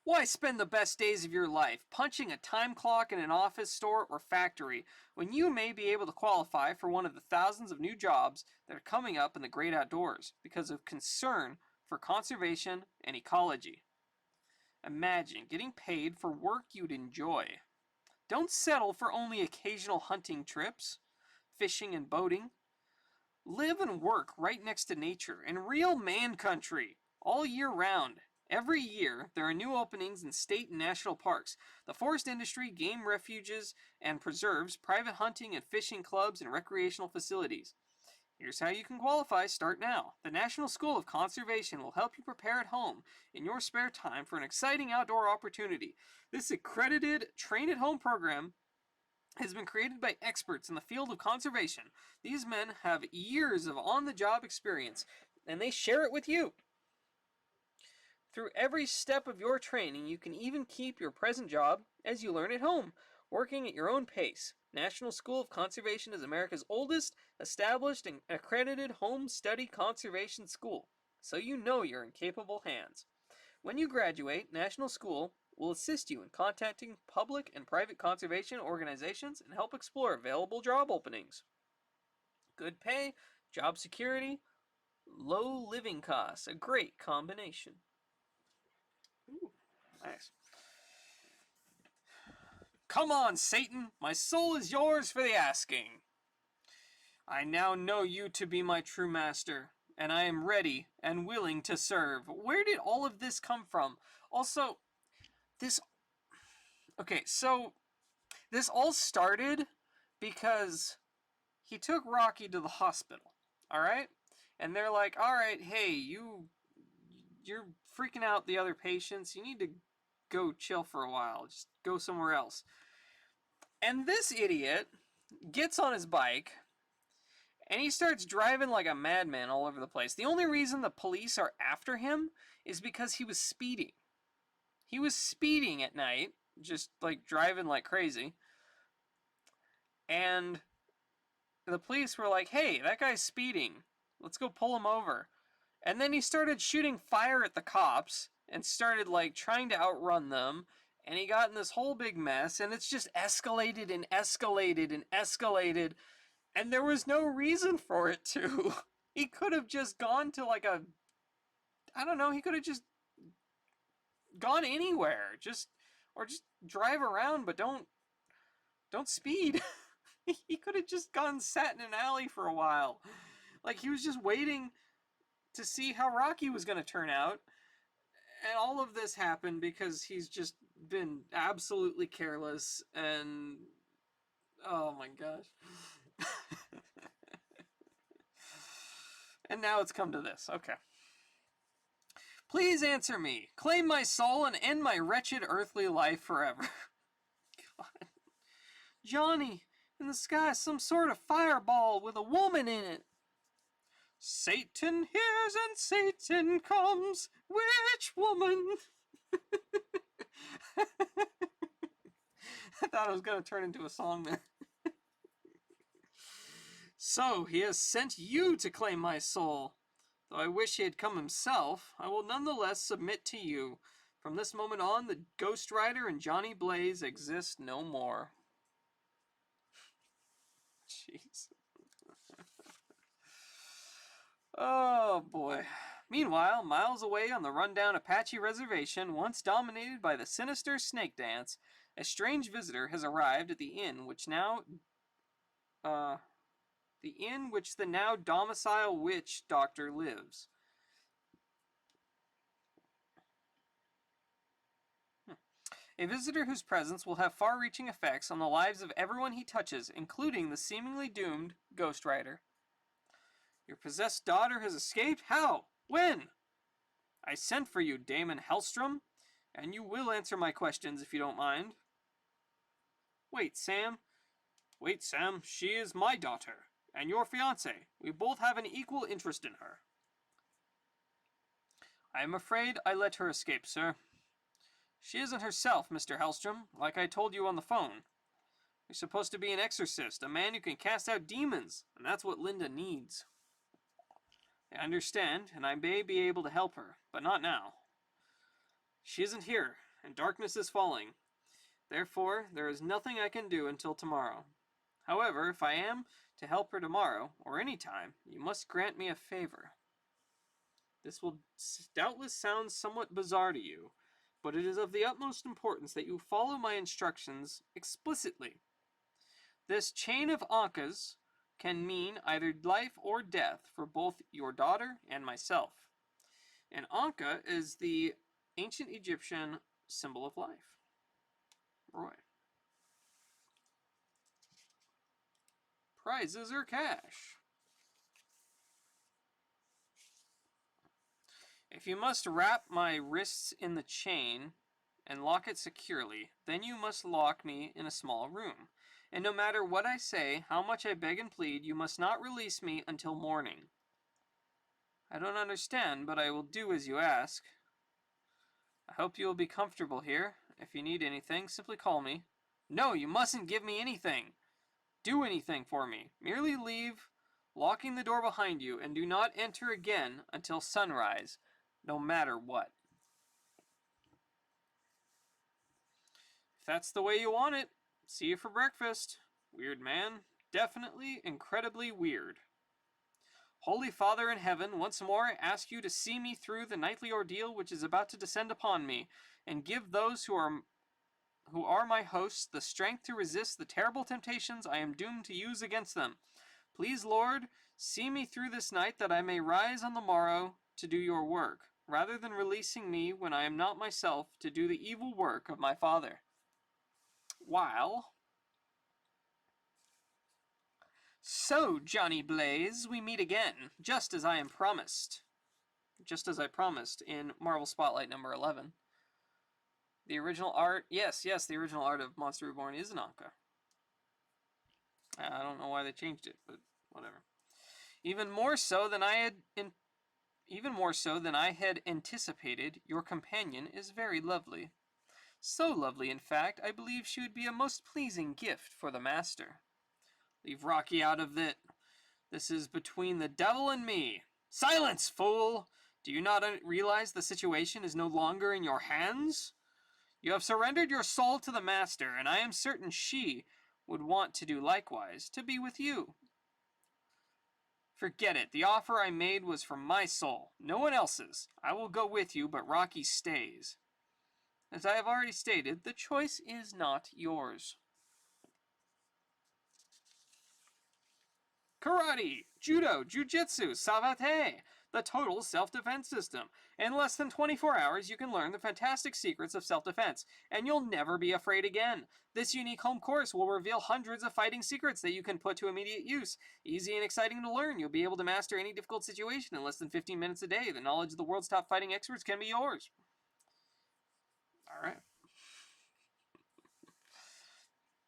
Why spend the best days of your life punching a time clock in an office, store, or factory when you may be able to qualify for one of the thousands of new jobs that are coming up in the great outdoors because of concern for conservation and ecology? Imagine getting paid for work you'd enjoy. Don't settle for only occasional hunting trips, fishing and boating. Live and work right next to nature in real man country all year round. Every year, there are new openings in state and national parks, the forest industry, game refuges and preserves, private hunting and fishing clubs, and recreational facilities. Here's how you can qualify. Start now. The National School of Conservation will help you prepare at home in your spare time for an exciting outdoor opportunity. This accredited train-at-home program has been created by experts in the field of conservation. These men have years of on-the-job experience, and they share it with you. Through every step of your training, you can even keep your present job as you learn at home, working at your own pace. National School of Conservation is America's oldest established and accredited home study conservation school, so you know you're in capable hands. When you graduate, National School will assist you in contacting public and private conservation organizations and help explore available job openings. Good pay, job security, low living costs, a great combination. Ooh, nice. Come on, Satan, my soul is yours for the asking. I now know you to be my true master, and I am ready and willing to serve. Where did all of this come from? Also, this... Okay, so this all started because he took Rocky to the hospital, alright? And they're like, alright, hey, you're freaking out the other patients. You need to go chill for a while. Just go somewhere else. And this idiot gets on his bike and he starts driving like a madman all over the place. The only reason the police are after him is because he was speeding. He was speeding at night, just like driving like crazy. And the police were like, hey, that guy's speeding. Let's go pull him over. And then he started shooting fire at the cops and started like trying to outrun them. And he got in this whole big mess, and it's just escalated and escalated and escalated. And there was no reason for it to. He could have just gone to like a... I don't know, he could have just gone anywhere. Or just drive around, but don't Don't speed. He could have just gone sat in an alley for a while. Like, he was just waiting to see how Rocky was going to turn out. And all of this happened because he's just been absolutely careless and... Oh my gosh. And now it's come to this. Okay. Please answer me. Claim my soul and end my wretched earthly life forever. God. Johnny, in the sky, some sort of fireball with a woman in it. Satan hears and Satan comes. Which woman? I thought I was going to turn into a song there. So, he has sent you to claim my soul. Though I wish he had come himself, I will nonetheless submit to you. From this moment on, the Ghost Rider and Johnny Blaze exist no more. Jeez. Oh, boy. Meanwhile, miles away on the rundown Apache reservation, once dominated by the sinister snake dance, a strange visitor has arrived at the inn which the now docile witch doctor lives. A visitor whose presence will have far-reaching effects on the lives of everyone he touches, including the seemingly doomed Ghost Rider. Your possessed daughter has escaped? How? When? I sent for you, Damon Hellstrom, and you will answer my questions if you don't mind. Wait, Sam, she is my daughter, and your fiancé. We both have an equal interest in her. I am afraid I let her escape, sir. She isn't herself, Mr. Hellstrom, like I told you on the phone. You're supposed to be an exorcist, a man who can cast out demons, and that's what Linda needs. I understand, and I may be able to help her, but not now. She isn't here, and darkness is falling. Therefore, there is nothing I can do until tomorrow. However, if I am to help her tomorrow, or any time, you must grant me a favor. This will doubtless sound somewhat bizarre to you, but it is of the utmost importance that you follow my instructions explicitly. This chain of Ankas can mean either life or death for both your daughter and myself. An Anka is the ancient Egyptian symbol of life. Roy. Prizes or cash? If you must wrap my wrists in the chain and lock it securely, then you must lock me in a small room. And no matter what I say, how much I beg and plead, you must not release me until morning. I don't understand, but I will do as you ask. I hope you will be comfortable here. If you need anything, simply call me. No, you mustn't give me anything. Do anything for me. Merely leave, locking the door behind you, and do not enter again until sunrise, no matter what. If that's the way you want it, see you for breakfast. Weird man. Definitely, incredibly weird. Holy Father in heaven, once more I ask you to see me through the nightly ordeal which is about to descend upon me, and give those who are my hosts the strength to resist the terrible temptations I am doomed to use against them. Please, Lord, see me through this night that I may rise on the morrow to do your work, rather than releasing me when I am not myself to do the evil work of my father. While... So, Johnny Blaze, we meet again, just as I promised. Just as I promised in Marvel Spotlight number 11. The original art, yes, the original art of Monster Reborn is an Anka. I don't know why they changed it, but whatever. Even more so than I had anticipated, your companion is very lovely. So lovely, in fact, I believe she would be a most pleasing gift for the master. Leave Rocky out of it. This is between the devil and me. Silence, fool! Do you not realize the situation is no longer in your hands? You have surrendered your soul to the master, and I am certain she would want to do likewise, to be with you. Forget it. The offer I made was for my soul, no one else's. I will go with you, but Rocky stays. As I have already stated, the choice is not yours. Karate, Judo, Jiu-Jitsu, Savate, the total self-defense system. In less than 24 hours, you can learn the fantastic secrets of self-defense, and you'll never be afraid again. This unique home course will reveal hundreds of fighting secrets that you can put to immediate use. Easy and exciting to learn, you'll be able to master any difficult situation in less than 15 minutes a day. The knowledge of the world's top fighting experts can be yours. All right.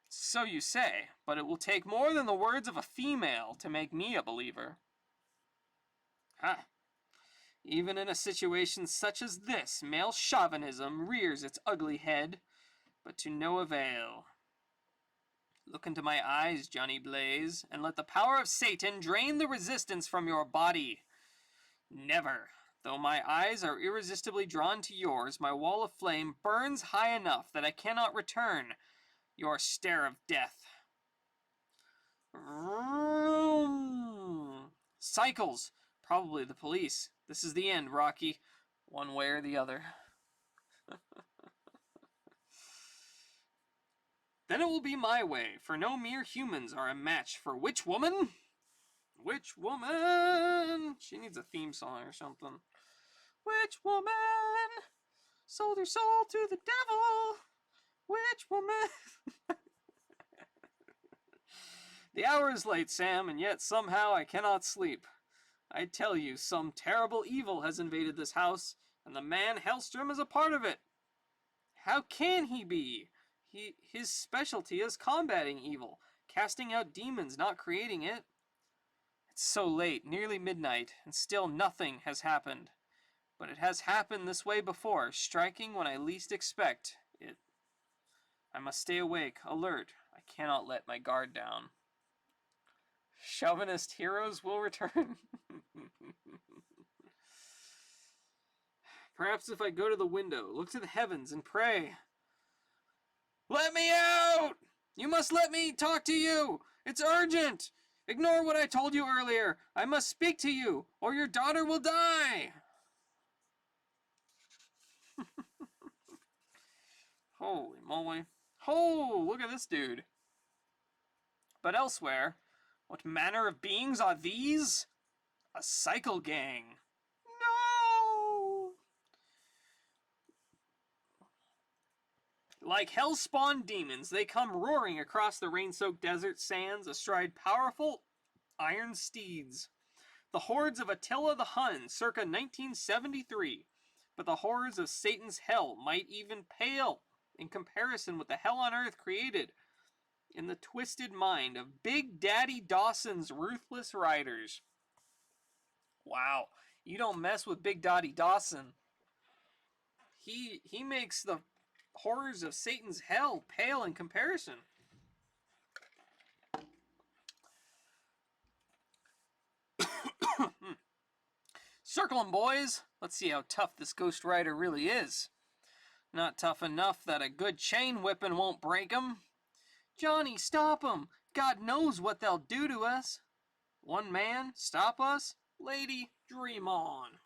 So you say, but it will take more than the words of a female to make me a believer. Huh. Even in a situation such as this, male chauvinism rears its ugly head, but to no avail. Look into my eyes, Johnny Blaze, and let the power of Satan drain the resistance from your body. Never. Though my eyes are irresistibly drawn to yours, my wall of flame burns high enough that I cannot return your stare of death. Cycles. Probably the police. This is the end, Rocky. One way or the other. Then it will be my way, for no mere humans are a match for which woman? Which woman? She needs a theme song or something. Which woman sold her soul to the devil? Which woman? The hour is late, Sam, and yet somehow I cannot sleep. I tell you, some terrible evil has invaded this house, and the man Hellstrom is a part of it. How can he be? His specialty is combating evil, casting out demons, not creating it. It's so late, nearly midnight, and still nothing has happened. But it has happened this way before, striking when I least expect it. I must stay awake, alert. I cannot let my guard down. Chauvinist heroes will return. Perhaps if I go to the window, look to the heavens, and pray. Let me out! You must let me talk to you! It's urgent! Ignore what I told you earlier. I must speak to you, or your daughter will die! Holy moly. Oh, look at this dude. But elsewhere, what manner of beings are these? A cycle gang. No! Like hell-spawned demons, they come roaring across the rain-soaked desert sands astride powerful iron steeds. The hordes of Attila the Hun, circa 1973. But the horrors of Satan's hell might even pale in comparison with the hell on earth created in the twisted mind of Big Daddy Dawson's ruthless riders. Wow, you don't mess with Big Daddy Dawson. He makes the horrors of Satan's hell pale in comparison. Circle 'em, boys. Let's see how tough this Ghost Rider really is. Not tough enough that a good chain whipping won't break 'em. Johnny, stop 'em. God knows what they'll do to us. One man, stop us? Lady, dream on.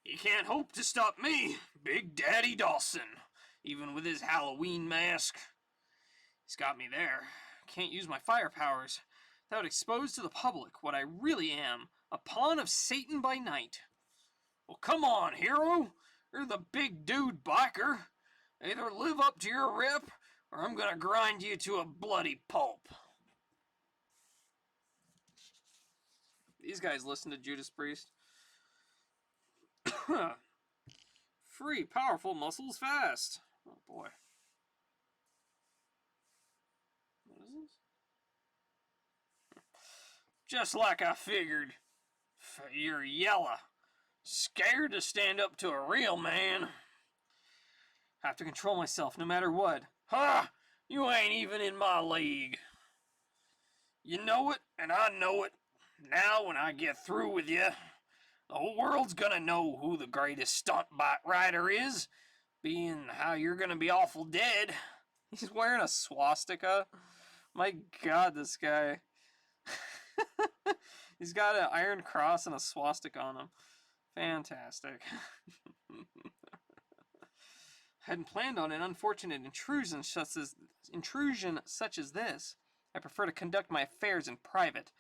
He can't hope to stop me, Big Daddy Dawson, even with his Halloween mask. He's got me there. Can't use my fire powers. That would expose to the public what I really am, a pawn of Satan by night. Well, come on, hero. You're the big dude biker. Either live up to your rep, or I'm gonna grind you to a bloody pulp. These guys listen to Judas Priest. Free, powerful muscles fast. Oh boy. What is this? Just like I figured. You're yella. Scared to stand up to a real man. I have to control myself no matter what. Ha! You ain't even in my league. You know it, and I know it. Now when I get through with you, the whole world's gonna know who the greatest stunt bike rider is, being how you're gonna be awful dead. He's wearing a swastika. My God, this guy. He's got an iron cross and a swastika on him. Fantastic. Hadn't planned on an unfortunate intrusion such as this. I prefer to conduct my affairs in private.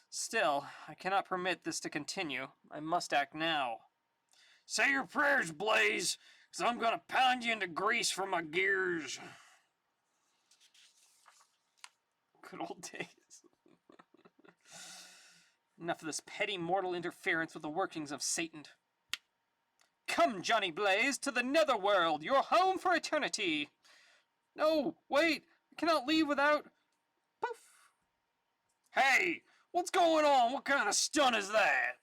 Still, I cannot permit this to continue. I must act now. Say your prayers, Blaze, because I'm going to pound you into grease for my gears. Good old days. Enough of this petty mortal interference with the workings of Satan. Come, Johnny Blaze, to the netherworld, your home for eternity. No, wait, I cannot leave without... Poof. Hey, what's going on? What kind of stunt is that?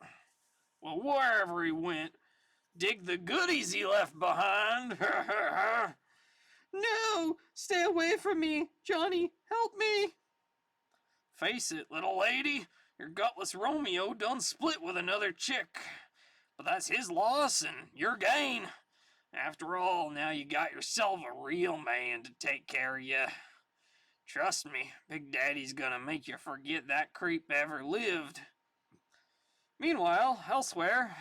Well, wherever he went, dig the goodies he left behind. No, stay away from me, Johnny, help me. Face it, little lady, your gutless Romeo done split with another chick. But that's his loss and your gain. After all, now you got yourself a real man to take care of you. Trust me, Big Daddy's gonna make you forget that creep ever lived. Meanwhile, elsewhere...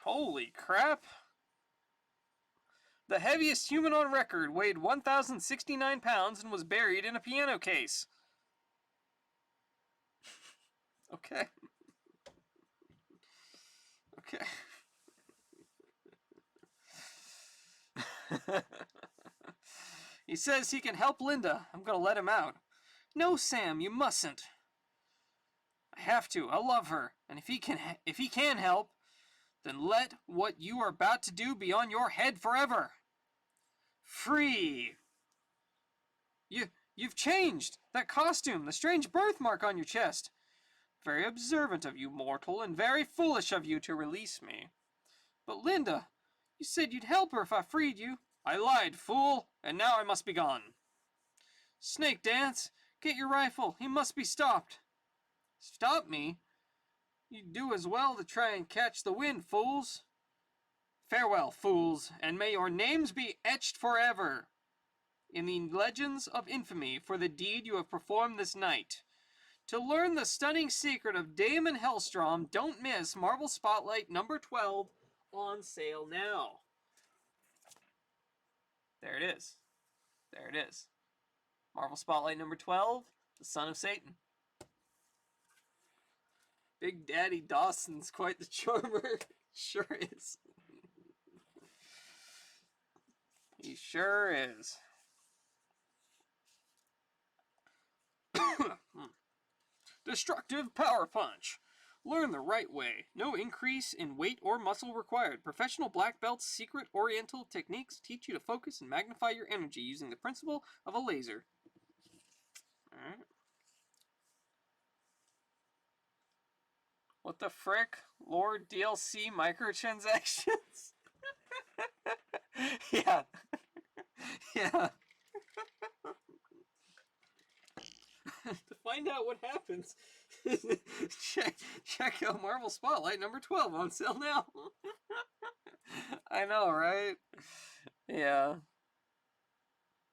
Holy crap! The heaviest human on record weighed 1,069 pounds and was buried in a piano case. Okay. Okay. He says he can help Linda. I'm gonna let him out. No, Sam, you mustn't. I have to. I love her. And if he can help, then let what you are about to do be on your head forever. Free. You've changed. That costume, the strange birthmark on your chest. Very observant of you, mortal, and very foolish of you to release me. But Linda, you said you'd help her if I freed you. I lied, fool, and now I must be gone. Snake Dance, get your rifle. He must be stopped. Stop me? You'd do as well to try and catch the wind, fools. Farewell, fools, and may your names be etched forever in the legends of infamy for the deed you have performed this night. To learn the stunning secret of Daemon Hellstrom, don't miss Marvel Spotlight number 12 on sale now. There it is. There it is. Marvel Spotlight number 12, The Son of Satan. Big Daddy Dawson's quite the charmer. Sure is. He sure is. Destructive Power Punch. Learn the right way. No increase in weight or muscle required. Professional black belt's secret oriental techniques teach you to focus and magnify your energy using the principle of a laser. Alright. What the frick? Lord DLC microtransactions? Yeah. Yeah. To find out what happens, check out Marvel Spotlight number 12 on sale now. I know, right? Yeah.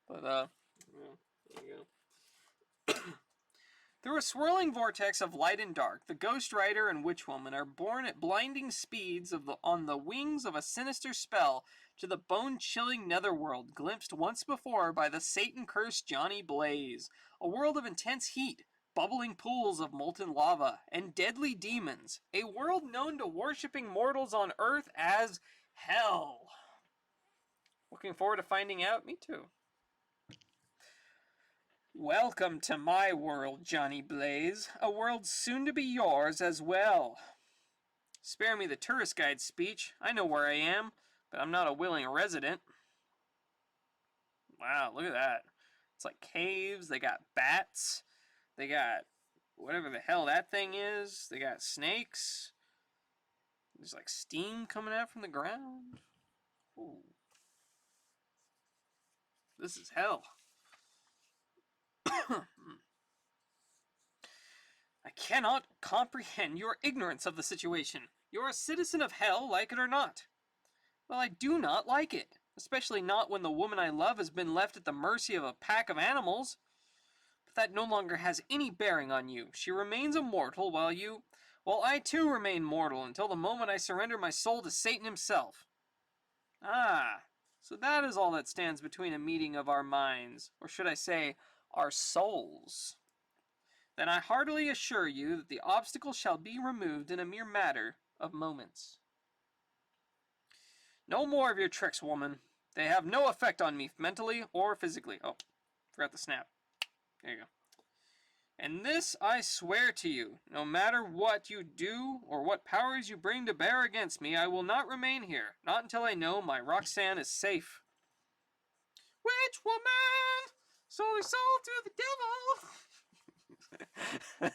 But, yeah, there you go. Through a swirling vortex of light and dark, the Ghost Rider and Witch Woman are borne at blinding speeds on the wings of a sinister spell to the bone-chilling netherworld glimpsed once before by the Satan-cursed Johnny Blaze, a world of intense heat, bubbling pools of molten lava, and deadly demons, a world known to worshipping mortals on Earth as Hell. Looking forward to finding out? Me too. Welcome to my world, Johnny Blaze, a world soon to be yours as well. Spare me the tourist guide speech. I know where I am, but I'm not a willing resident. Wow, look at that. It's like caves, they got bats, they got whatever the hell that thing is, they got snakes. There's like steam coming out from the ground. Ooh. This is hell. I cannot comprehend your ignorance of the situation. You're a citizen of hell, like it or not. Well, I do not like it, especially not when the woman I love has been left at the mercy of a pack of animals. But that no longer has any bearing on you. She remains a mortal while I too remain mortal until the moment I surrender my soul to Satan himself. Ah, So that is all that stands between a meeting of our minds, or should I say, our souls. Then I heartily assure you that the obstacle shall be removed in a mere matter of moments. No more of your tricks, woman. They have no effect on me mentally or physically. Oh, forgot the snap. There you go. And this I swear to you, no matter what you do or what powers you bring to bear against me, I will not remain here, not until I know my Roxanne is safe. Witch woman, sold her soul to the devil.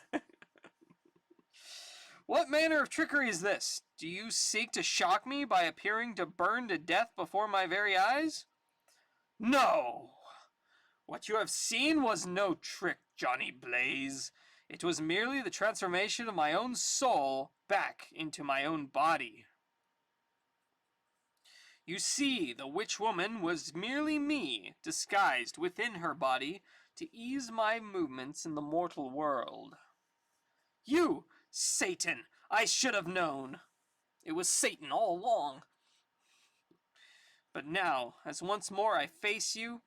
What manner of trickery is this? Do you seek to shock me by appearing to burn to death before my very eyes? No! What you have seen was no trick, Johnny Blaze. It was merely the transformation of my own soul back into my own body. You see, the witch woman was merely me, disguised within her body to ease my movements in the mortal world. You, Satan, I should have known. It was Satan all along. But now, as once more I face you,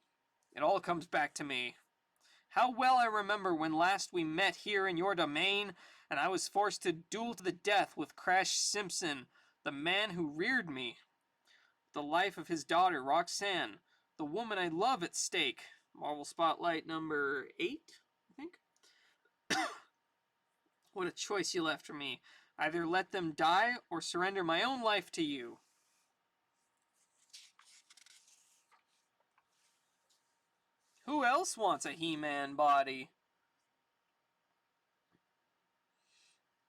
it all comes back to me. How well I remember when last we met here in your domain, and I was forced to duel to the death with Crash Simpson, the man who reared me. The life of his daughter, Roxanne, the woman I love at stake. Marvel Spotlight number 8, I think. What a choice you left for me. Either let them die or surrender my own life to you. Who else wants a He-Man body?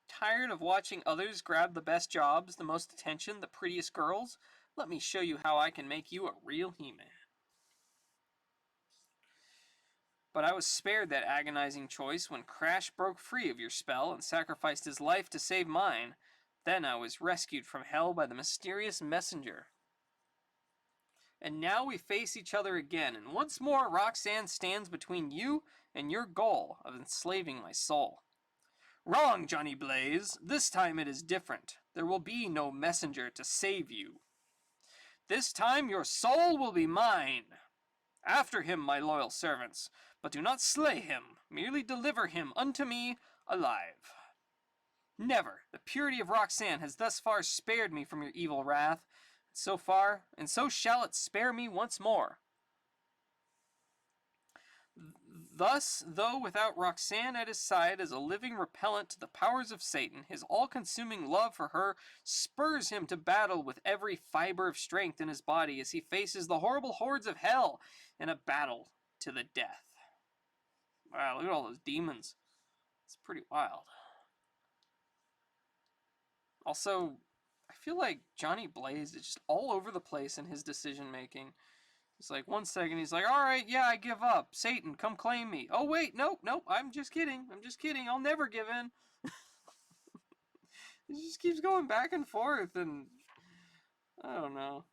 Tired of watching others grab the best jobs, the most attention, the prettiest girls? Let me show you how I can make you a real He-Man. But I was spared that agonizing choice when Crash broke free of your spell and sacrificed his life to save mine. Then I was rescued from hell by the mysterious messenger. And now we face each other again, and once more Roxanne stands between you and your goal of enslaving my soul. Wrong, Johnny Blaze. This time it is different. There will be no messenger to save you. This time your soul will be mine. After him, my loyal servants, but do not slay him, merely deliver him unto me alive. Never, the purity of Roxanne has thus far spared me from your evil wrath, so far, and so shall it spare me once more. Thus, though without Roxanne at his side as a living repellent to the powers of Satan, his all-consuming love for her spurs him to battle with every fiber of strength in his body as he faces the horrible hordes of hell in a battle to the death. Wow, look at all those demons. It's pretty wild. Also, I feel like Johnny Blaze is just all over the place in his decision-making. It's like, 1 second, he's like, alright, yeah, I give up. Satan, come claim me. Oh, wait, nope, I'm just kidding. I'll never give in. It just keeps going back and forth, and I don't know.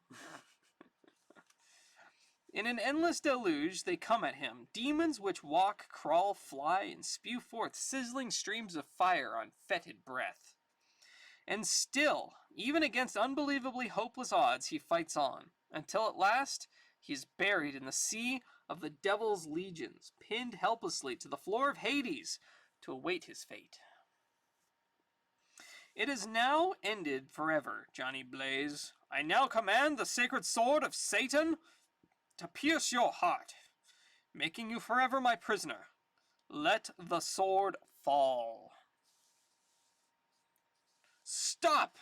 In an endless deluge, they come at him. Demons which walk, crawl, fly, and spew forth sizzling streams of fire on fetid breath. And still, even against unbelievably hopeless odds, he fights on, until at last he is buried in the sea of the devil's legions, pinned helplessly to the floor of Hades to await his fate. It is now ended forever, Johnny Blaze. I now command the sacred sword of Satan to pierce your heart, making you forever my prisoner. Let the sword fall. Stop!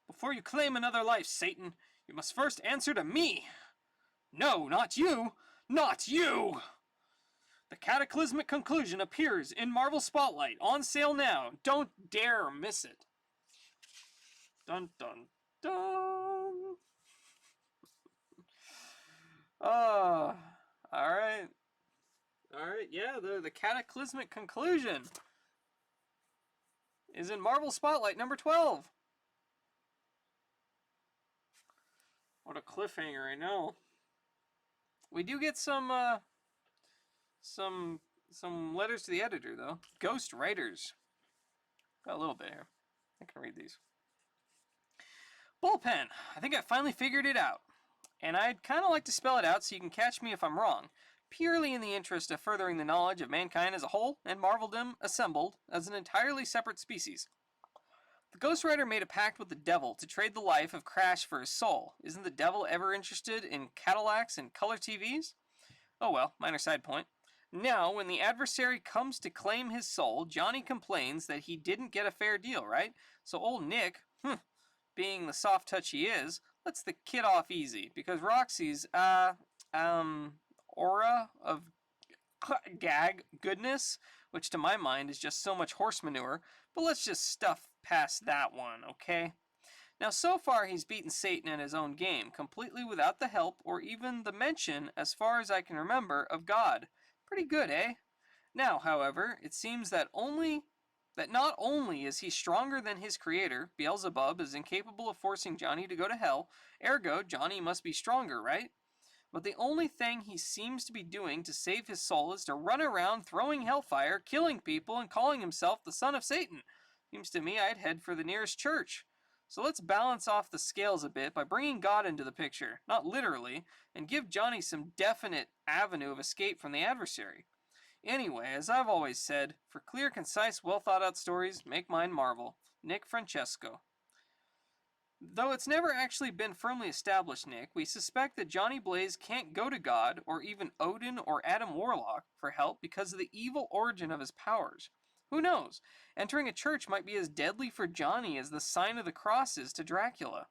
Before you claim another life, Satan, you must first answer to me. No, not you! Not you! The cataclysmic conclusion appears in Marvel Spotlight, on sale now. Don't dare miss it. Dun dun dun! Alright. Alright, yeah, the cataclysmic conclusion is in Marvel Spotlight number 12. What a cliffhanger, I know. We do get some letters to the editor, though. Ghost writers. Got a little bit here. I can read these. Bullpen. I think I finally figured it out. And I'd kind of like to spell it out so you can catch me if I'm wrong, purely in the interest of furthering the knowledge of mankind as a whole and Marveldom assembled as an entirely separate species. The Ghost Rider made a pact with the devil to trade the life of Crash for his soul. Isn't the devil ever interested in Cadillacs and color TVs? Oh well, minor side point. Now, when the adversary comes to claim his soul, Johnny complains that he didn't get a fair deal, right? So old Nick, being the soft touch he is, lets the kid off easy because Roxy's aura of gag goodness, which to my mind is just so much horse manure, but let's just stuff past that one, okay? Now, so far, he's beaten Satan in his own game, completely without the help or even the mention, as far as I can remember, of God. Pretty good, eh? Now, however, it seems that not only is he stronger than his creator, Beelzebub is incapable of forcing Johnny to go to hell, ergo, Johnny must be stronger, right? But the only thing he seems to be doing to save his soul is to run around throwing hellfire, killing people, and calling himself the son of Satan. Seems to me I'd head for the nearest church. So let's balance off the scales a bit by bringing God into the picture, not literally, and give Johnny some definite avenue of escape from the adversary. Anyway, as I've always said, for clear, concise, well thought out stories, make mine Marvel. Nick Francesco. Though it's never actually been firmly established, Nick, we suspect that Johnny Blaze can't go to God, or even Odin or Adam Warlock, for help because of the evil origin of his powers. Who knows? Entering a church might be as deadly for Johnny as the sign of the cross is to Dracula.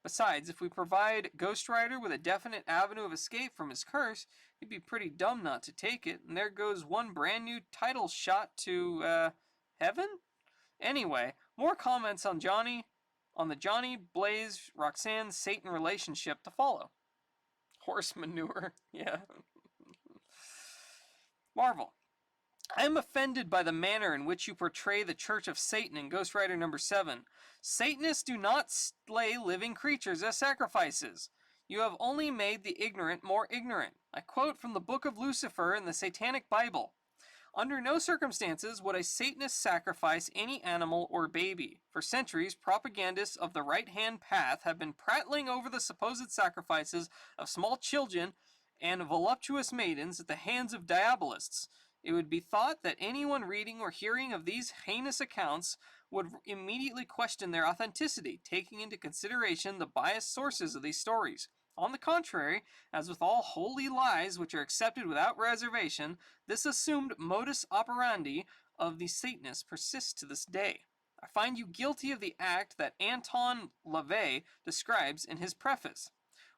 Besides, if we provide Ghost Rider with a definite avenue of escape from his curse, he'd be pretty dumb not to take it, and there goes one brand new title shot to, heaven? Anyway, more comments on the Johnny, Blaze, Roxanne, Satan relationship to follow. Horse manure, yeah. Marvel. I am offended by the manner in which you portray the Church of Satan in Ghost Rider number 7. Satanists do not slay living creatures as sacrifices. You have only made the ignorant more ignorant. I quote from the Book of Lucifer in the Satanic Bible. Under no circumstances would a Satanist sacrifice any animal or baby. For centuries, propagandists of the right-hand path have been prattling over the supposed sacrifices of small children and voluptuous maidens at the hands of diabolists. It would be thought that anyone reading or hearing of these heinous accounts would immediately question their authenticity, taking into consideration the biased sources of these stories. On the contrary, as with all holy lies which are accepted without reservation, this assumed modus operandi of the Satanists persists to this day. I find you guilty of the act that Anton LaVey describes in his preface.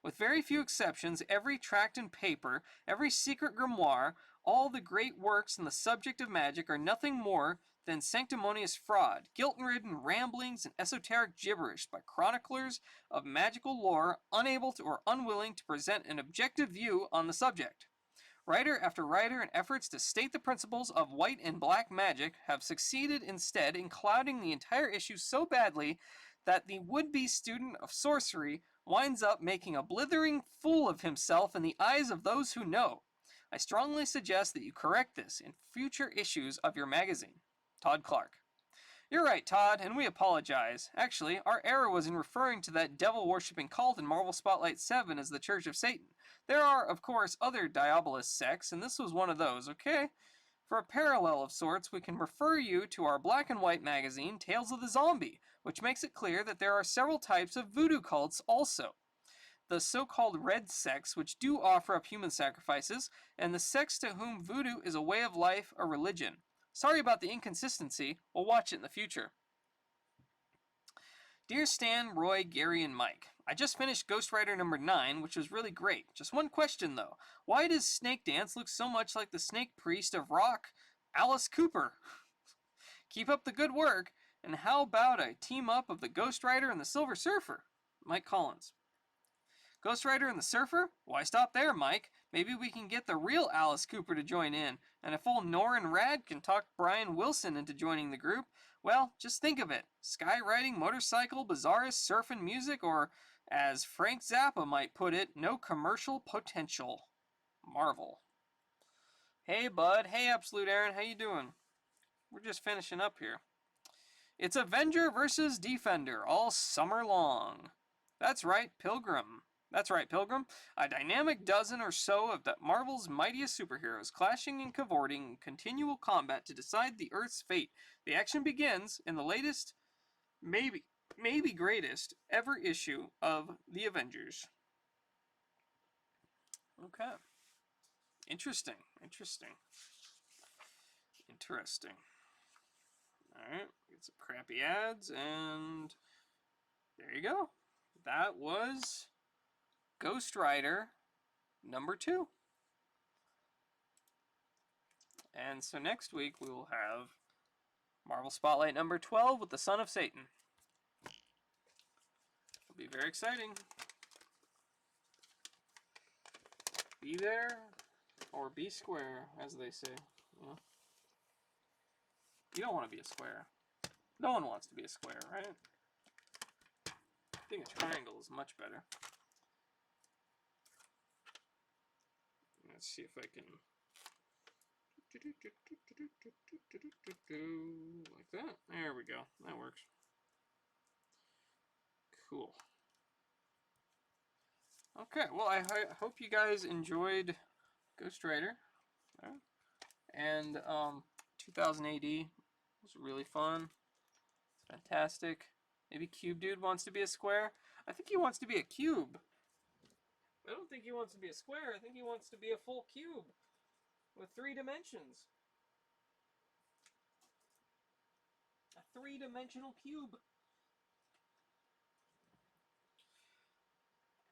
With very few exceptions, every tract and paper, every secret grimoire, all the great works in the subject of magic are nothing more than sanctimonious fraud, guilt-ridden ramblings, and esoteric gibberish by chroniclers of magical lore unable to or unwilling to present an objective view on the subject. Writer after writer in efforts to state the principles of white and black magic have succeeded instead in clouding the entire issue so badly that the would-be student of sorcery winds up making a blithering fool of himself in the eyes of those who know. I strongly suggest that you correct this in future issues of your magazine. Todd Clark. You're right, Todd, and we apologize. Actually, our error was in referring to that devil-worshipping cult in Marvel Spotlight 7 as the Church of Satan. There are, of course, other diabolist sects, and this was one of those, okay? For a parallel of sorts, we can refer you to our black and white magazine, Tales of the Zombie, which makes it clear that there are several types of voodoo cults also. The so-called red sects, which do offer up human sacrifices, and the sects to whom voodoo is a way of life, a religion. Sorry about the inconsistency. We'll watch it in the future. Dear Stan, Roy, Gary, and Mike, I just finished Ghost Rider number 9, which was really great. Just one question, though. Why does Snake Dance look so much like the Snake Priest of Rock, Alice Cooper? Keep up the good work, and how about a team-up of the Ghost Rider and the Silver Surfer? Mike Collins. Ghost Rider and the Surfer? Why stop there, Mike? Maybe we can get the real Alice Cooper to join in, and if old Norrin Rad can talk Brian Wilson into joining the group, well, just think of it. Skywriting, motorcycle, bizarrest surfing music, or, as Frank Zappa might put it, no commercial potential. Marvel. Hey, bud. Hey, Absolute Aaron. How you doing? We're just finishing up here. It's Avenger versus Defender all summer long. That's right, Pilgrim. That's right, Pilgrim. A dynamic dozen or so of Marvel's mightiest superheroes clashing and cavorting in continual combat to decide the Earth's fate. The action begins in the latest, maybe greatest ever issue of The Avengers. Okay. Interesting. Alright, get some crappy ads, and there you go. That was Ghost Rider #2. And so next week we will have Marvel Spotlight #12 with the Son of Satan. It'll be very exciting. Be there or be square, as they say. Yeah. You don't want to be a square. No one wants to be a square, right? I think a triangle is much better. Let's see if I can... like that. There we go. That works. Cool. Okay, well, I hope you guys enjoyed Ghost Rider. And 2000 AD was really fun. It's fantastic. Maybe Cube Dude wants to be a square. I think he wants to be a cube. I don't think he wants to be a square. I think he wants to be a full cube with 3 dimensions. A 3-dimensional cube.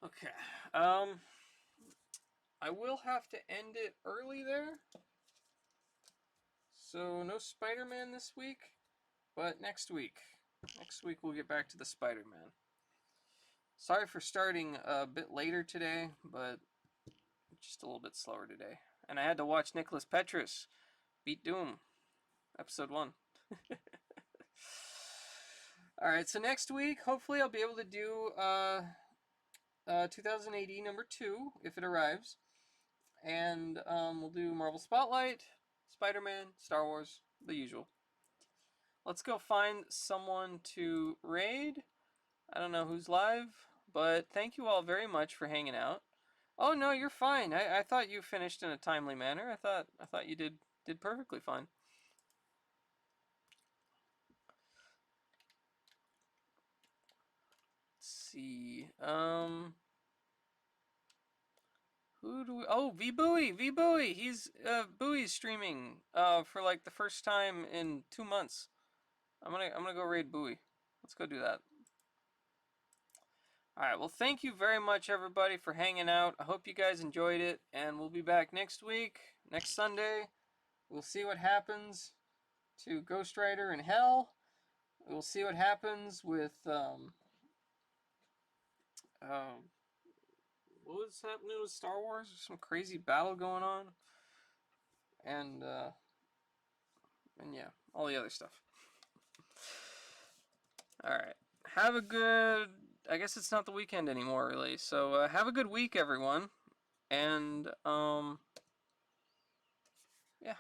Okay. I will have to end it early there. So no Spider-Man this week, but next week. Next week we'll get back to the Spider-Man. Sorry for starting a bit later today, but just a little bit slower today. And I had to watch Nicholas Petrus beat Doom, episode 1. Alright, so next week, hopefully I'll be able to do 2000 AD #2, if it arrives. And we'll do Marvel Spotlight, Spider-Man, Star Wars, the usual. Let's go find someone to raid. I don't know who's live, but thank you all very much for hanging out. Oh no, you're fine. I thought you finished in a timely manner. I thought you did perfectly fine. Let's see. Who do we... Oh, V-Buoy! He's, Buoy's streaming, for, like, the first time in 2 months. I'm gonna go raid Buoy. Let's go do that. Alright, well, thank you very much, everybody, for hanging out. I hope you guys enjoyed it, and we'll be back next week, next Sunday. We'll see what happens to Ghost Rider in Hell. We'll see what happens with, what was happening with Star Wars? There's some crazy battle going on. And yeah, all the other stuff. Alright. Have a good... I guess it's not the weekend anymore, really. So, have a good week, everyone. And, yeah.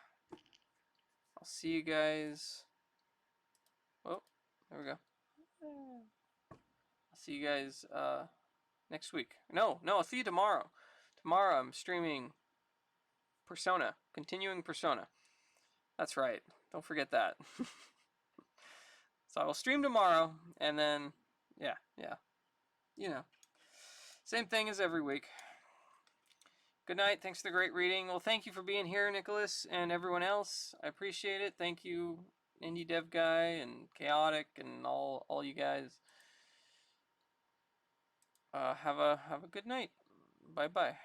I'll see you guys... Oh, there we go. I'll see you guys, next week. No, I'll see you tomorrow. Tomorrow I'm streaming Persona. Continuing Persona. That's right. Don't forget that. So I will stream tomorrow, and then, yeah. You know. Same thing as every week. Good night. Thanks for the great reading. Well, thank you for being here, Nicholas, and everyone else. I appreciate it. Thank you, Indie Dev Guy, and Chaotic, and all you guys. Have a good night. Bye-bye.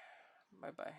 Bye-bye.